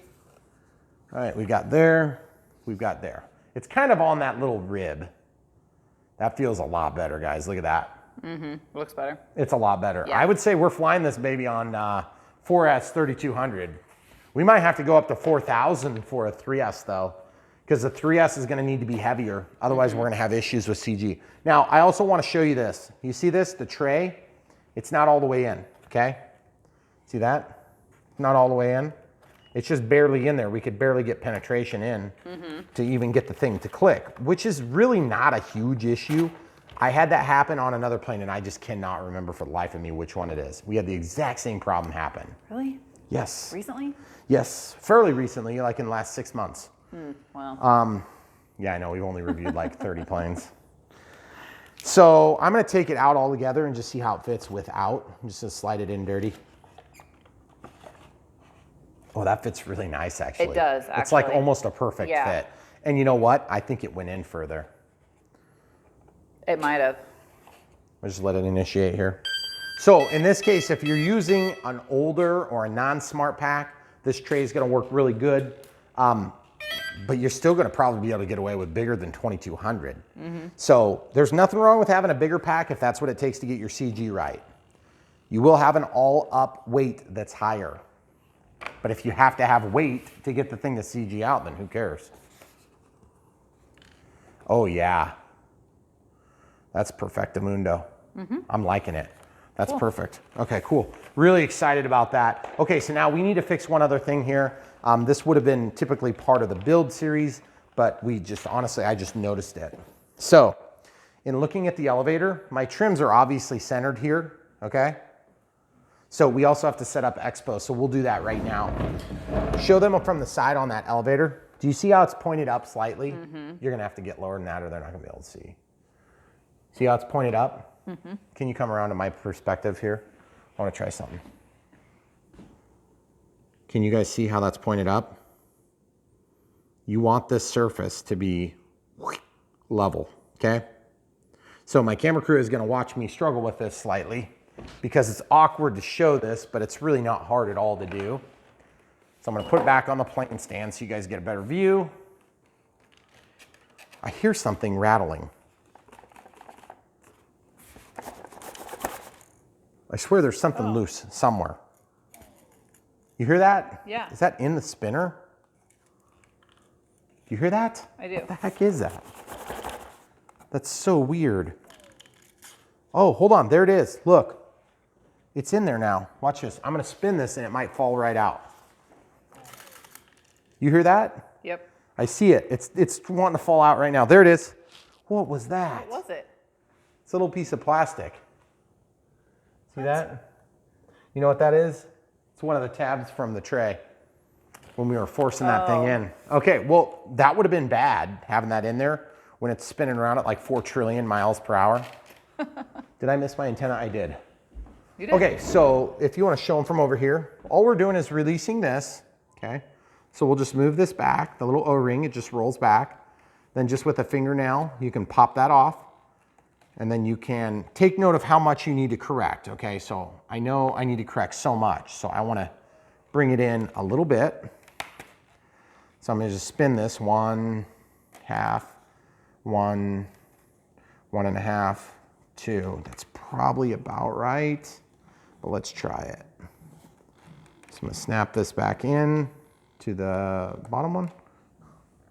S1: All right, we've got there, we've got there. It's kind of on that little rib. That feels a lot better, guys. Look at that.
S2: Looks better.
S1: It's a lot better.
S2: Yeah.
S1: I would say we're flying this baby on 4S 3200. We might have to go up to 4000 for a 3S though, because the 3S is gonna need to be heavier. Otherwise we're gonna have issues with CG. Now, I also wanna show you this. You see this, the tray? It's not all the way in, okay? See that? Not all the way in. It's just barely in there. We could barely get penetration in to even get the thing to click, which is really not a huge issue. I had that happen on another plane and I just cannot remember for the life of me which one it is. We had the exact same problem happen.
S2: Really?
S1: Yes.
S2: Recently?
S1: Yes, fairly recently, like in the last 6 months.
S2: Wow.
S1: Yeah, I know, we've only reviewed like 30 planes. So I'm gonna take it out all together and just see how it fits without. I'm just gonna slide it in dirty. Oh, that fits really nice, actually.
S2: It does,
S1: It's like
S2: actually.
S1: almost a perfect
S2: Yeah.
S1: fit. And you know what? I think it went in further.
S2: It might have.
S1: I'll just let it initiate here. So in this case, if you're using an older or a non-smart pack, this tray is gonna work really good. But you're still gonna probably be able to get away with bigger than 2200. So there's nothing wrong with having a bigger pack if that's what it takes to get your CG right. You will have an all-up weight that's higher. But if you have to have weight to get the thing to CG out, then who cares? Oh yeah. That's perfectamundo. I'm liking it. That's perfect. Okay, cool. Really excited about that. Okay, so now we need to fix one other thing here. This would have been typically part of the build series, but we just, honestly, I just noticed it. So, in looking at the elevator, my trims are obviously centered here, okay? So we also have to set up expo, so we'll do that right now. Show them from the side on that elevator. Do you see how it's pointed up slightly? You're gonna have to get lower than that or they're not gonna be able to see. See how it's pointed up? Can you come around to my perspective here? I wanna try something. Can you guys see how that's pointed up? You want this surface to be level, okay? So my camera crew is gonna watch me struggle with this slightly because it's awkward to show this, but it's really not hard at all to do. So I'm gonna put it back on the plane stand so you guys get a better view. I hear something rattling. I swear there's something loose somewhere. You hear that?
S2: Yeah.
S1: Is that in the spinner? Do you hear that?
S2: I do.
S1: What the heck is that? That's so weird. Oh, hold on, there it is. Look, it's in there now. Watch this. I'm gonna spin this and it might fall right out. You hear that?
S2: Yep.
S1: I see it. It's wanting to fall out right now. There it is. What was that?
S2: What was it?
S1: It's a little piece of plastic. See that? You know what that is? It's one of the tabs from the tray when we were forcing that thing in. Okay, well, that would have been bad having that in there when it's spinning around at like 4 trillion miles per hour. Did I miss my antenna? I did.
S2: You did.
S1: Okay, so if you want to show them from over here, all we're doing is releasing this, okay? So we'll just move this back, the little O-ring, it just rolls back. Then just with a fingernail, you can pop that off. And then you can take note of how much you need to correct, okay? So I know I need to correct so much, so I want to bring it in a little bit. So I'm going to just spin this 1/2, 1, 1.5, 2. That's probably about right, but let's try it. So I'm going to snap this back in to the bottom one.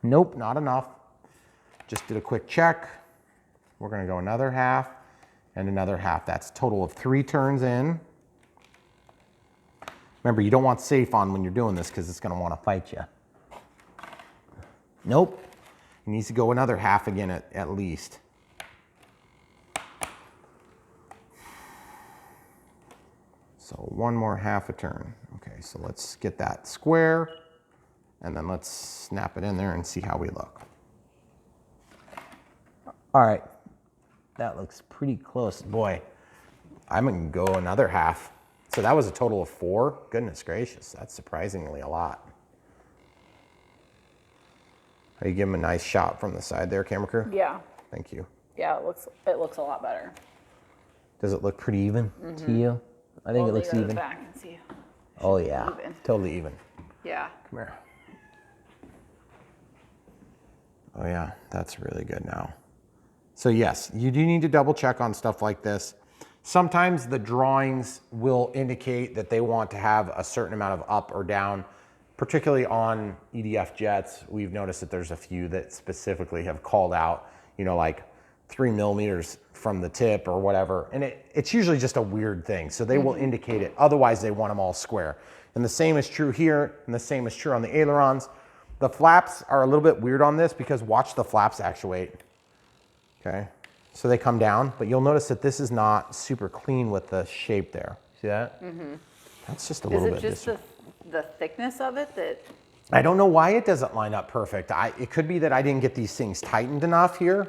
S1: Nope, not enough. Just did a quick check. We're going to go another 1/2 and another 1/2. That's a total of 3 turns in. Remember, you don't want safe on when you're doing this because it's going to want to fight you. Nope. It needs to go another 1/2 again at least. So one more 1/2 a turn. Okay, so let's get that square and then let's snap it in there and see how we look. All right, that looks pretty close. Boy, I'm gonna go another 1/2. So that was a total of 4. Goodness gracious, that's surprisingly a lot. Are you giving him a nice shot from the side there, camera crew?
S2: Yeah.
S1: Thank you.
S2: Yeah, it looks a lot better.
S1: Does it look pretty even to you? I think it looks even.
S2: Back and see.
S1: Oh yeah,
S2: Even.
S1: totally even.
S2: Yeah.
S1: Come here. Oh yeah, that's really good now. So yes, you do need to double check on stuff like this. Sometimes the drawings will indicate that they want to have a certain amount of up or down, particularly on EDF jets. We've noticed that there's a few that specifically have called out, you know, like 3 millimeters from the tip or whatever. And it's usually just a weird thing. So they will indicate it. Otherwise they want them all square. And the same is true here. And the same is true on the ailerons. The flaps are a little bit weird on this because watch the flaps actuate. Okay. So they come down, but you'll notice that this is not super clean with the shape there. See that? Mm-hmm. That's just a little bit.
S2: Is it just the thickness of it that?
S1: I don't know why it doesn't line up perfect. It could be that I didn't get these things tightened enough here,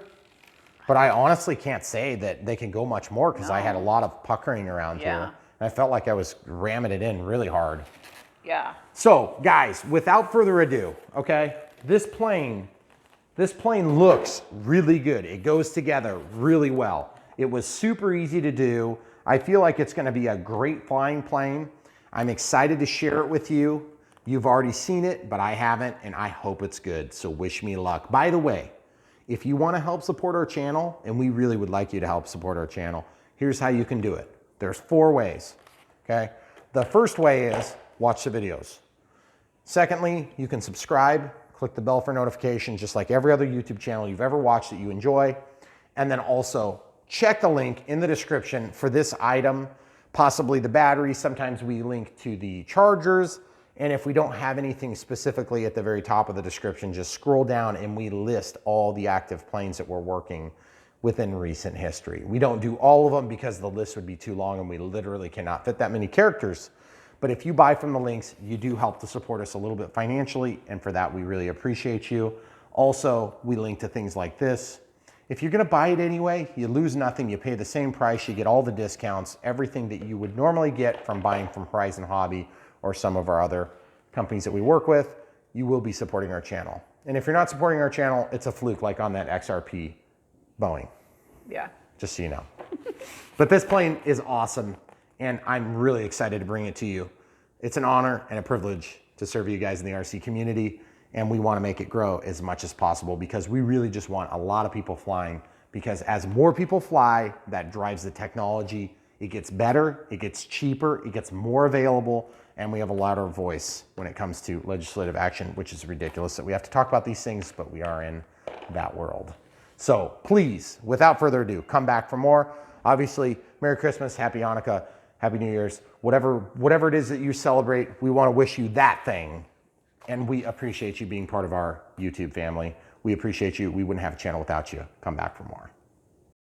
S1: but I honestly can't say that they can go much more because I had a lot of puckering around here. And I felt like I was ramming it in really hard.
S2: Yeah.
S1: So guys, without further ado, okay, this plane looks really good. It goes together really well. It was super easy to do. I feel like it's gonna be a great flying plane. I'm excited to share it with you. You've already seen it, but I haven't, and I hope it's good, so wish me luck. By the way, if you wanna help support our channel, and we really would like you to help support our channel, here's how you can do it. There's 4 ways, okay? The first way is watch the videos. Secondly, you can subscribe, click the bell for notifications, just like every other YouTube channel you've ever watched that you enjoy. And then also check the link in the description for this item, possibly the battery. Sometimes we link to the chargers. And if we don't have anything specifically at the very top of the description, just scroll down and we list all the active planes that we're working within recent history. We don't do all of them because the list would be too long and we literally cannot fit that many characters. But if you buy from the links, you do help to support us a little bit financially, and for that, we really appreciate you. Also, we link to things like this. If you're gonna buy it anyway, you lose nothing, you pay the same price, you get all the discounts, everything that you would normally get from buying from Horizon Hobby or some of our other companies that we work with, you will be supporting our channel. And if you're not supporting our channel, it's a fluke like on that XRP Boeing.
S2: Yeah.
S1: Just so you know. But this plane is awesome. And I'm really excited to bring it to you. It's an honor and a privilege to serve you guys in the RC community. And we want to make it grow as much as possible because we really just want a lot of people flying, because as more people fly, that drives the technology. It gets better, it gets cheaper, it gets more available, and we have a louder voice when it comes to legislative action, which is ridiculous that we have to talk about these things, but we are in that world. So please, without further ado, come back for more. Obviously, Merry Christmas, Happy Hanukkah, Happy New Year's, whatever it is that you celebrate, we want to wish you that thing. And we appreciate you being part of our YouTube family. We appreciate you. We wouldn't have a channel without you. Come back for more.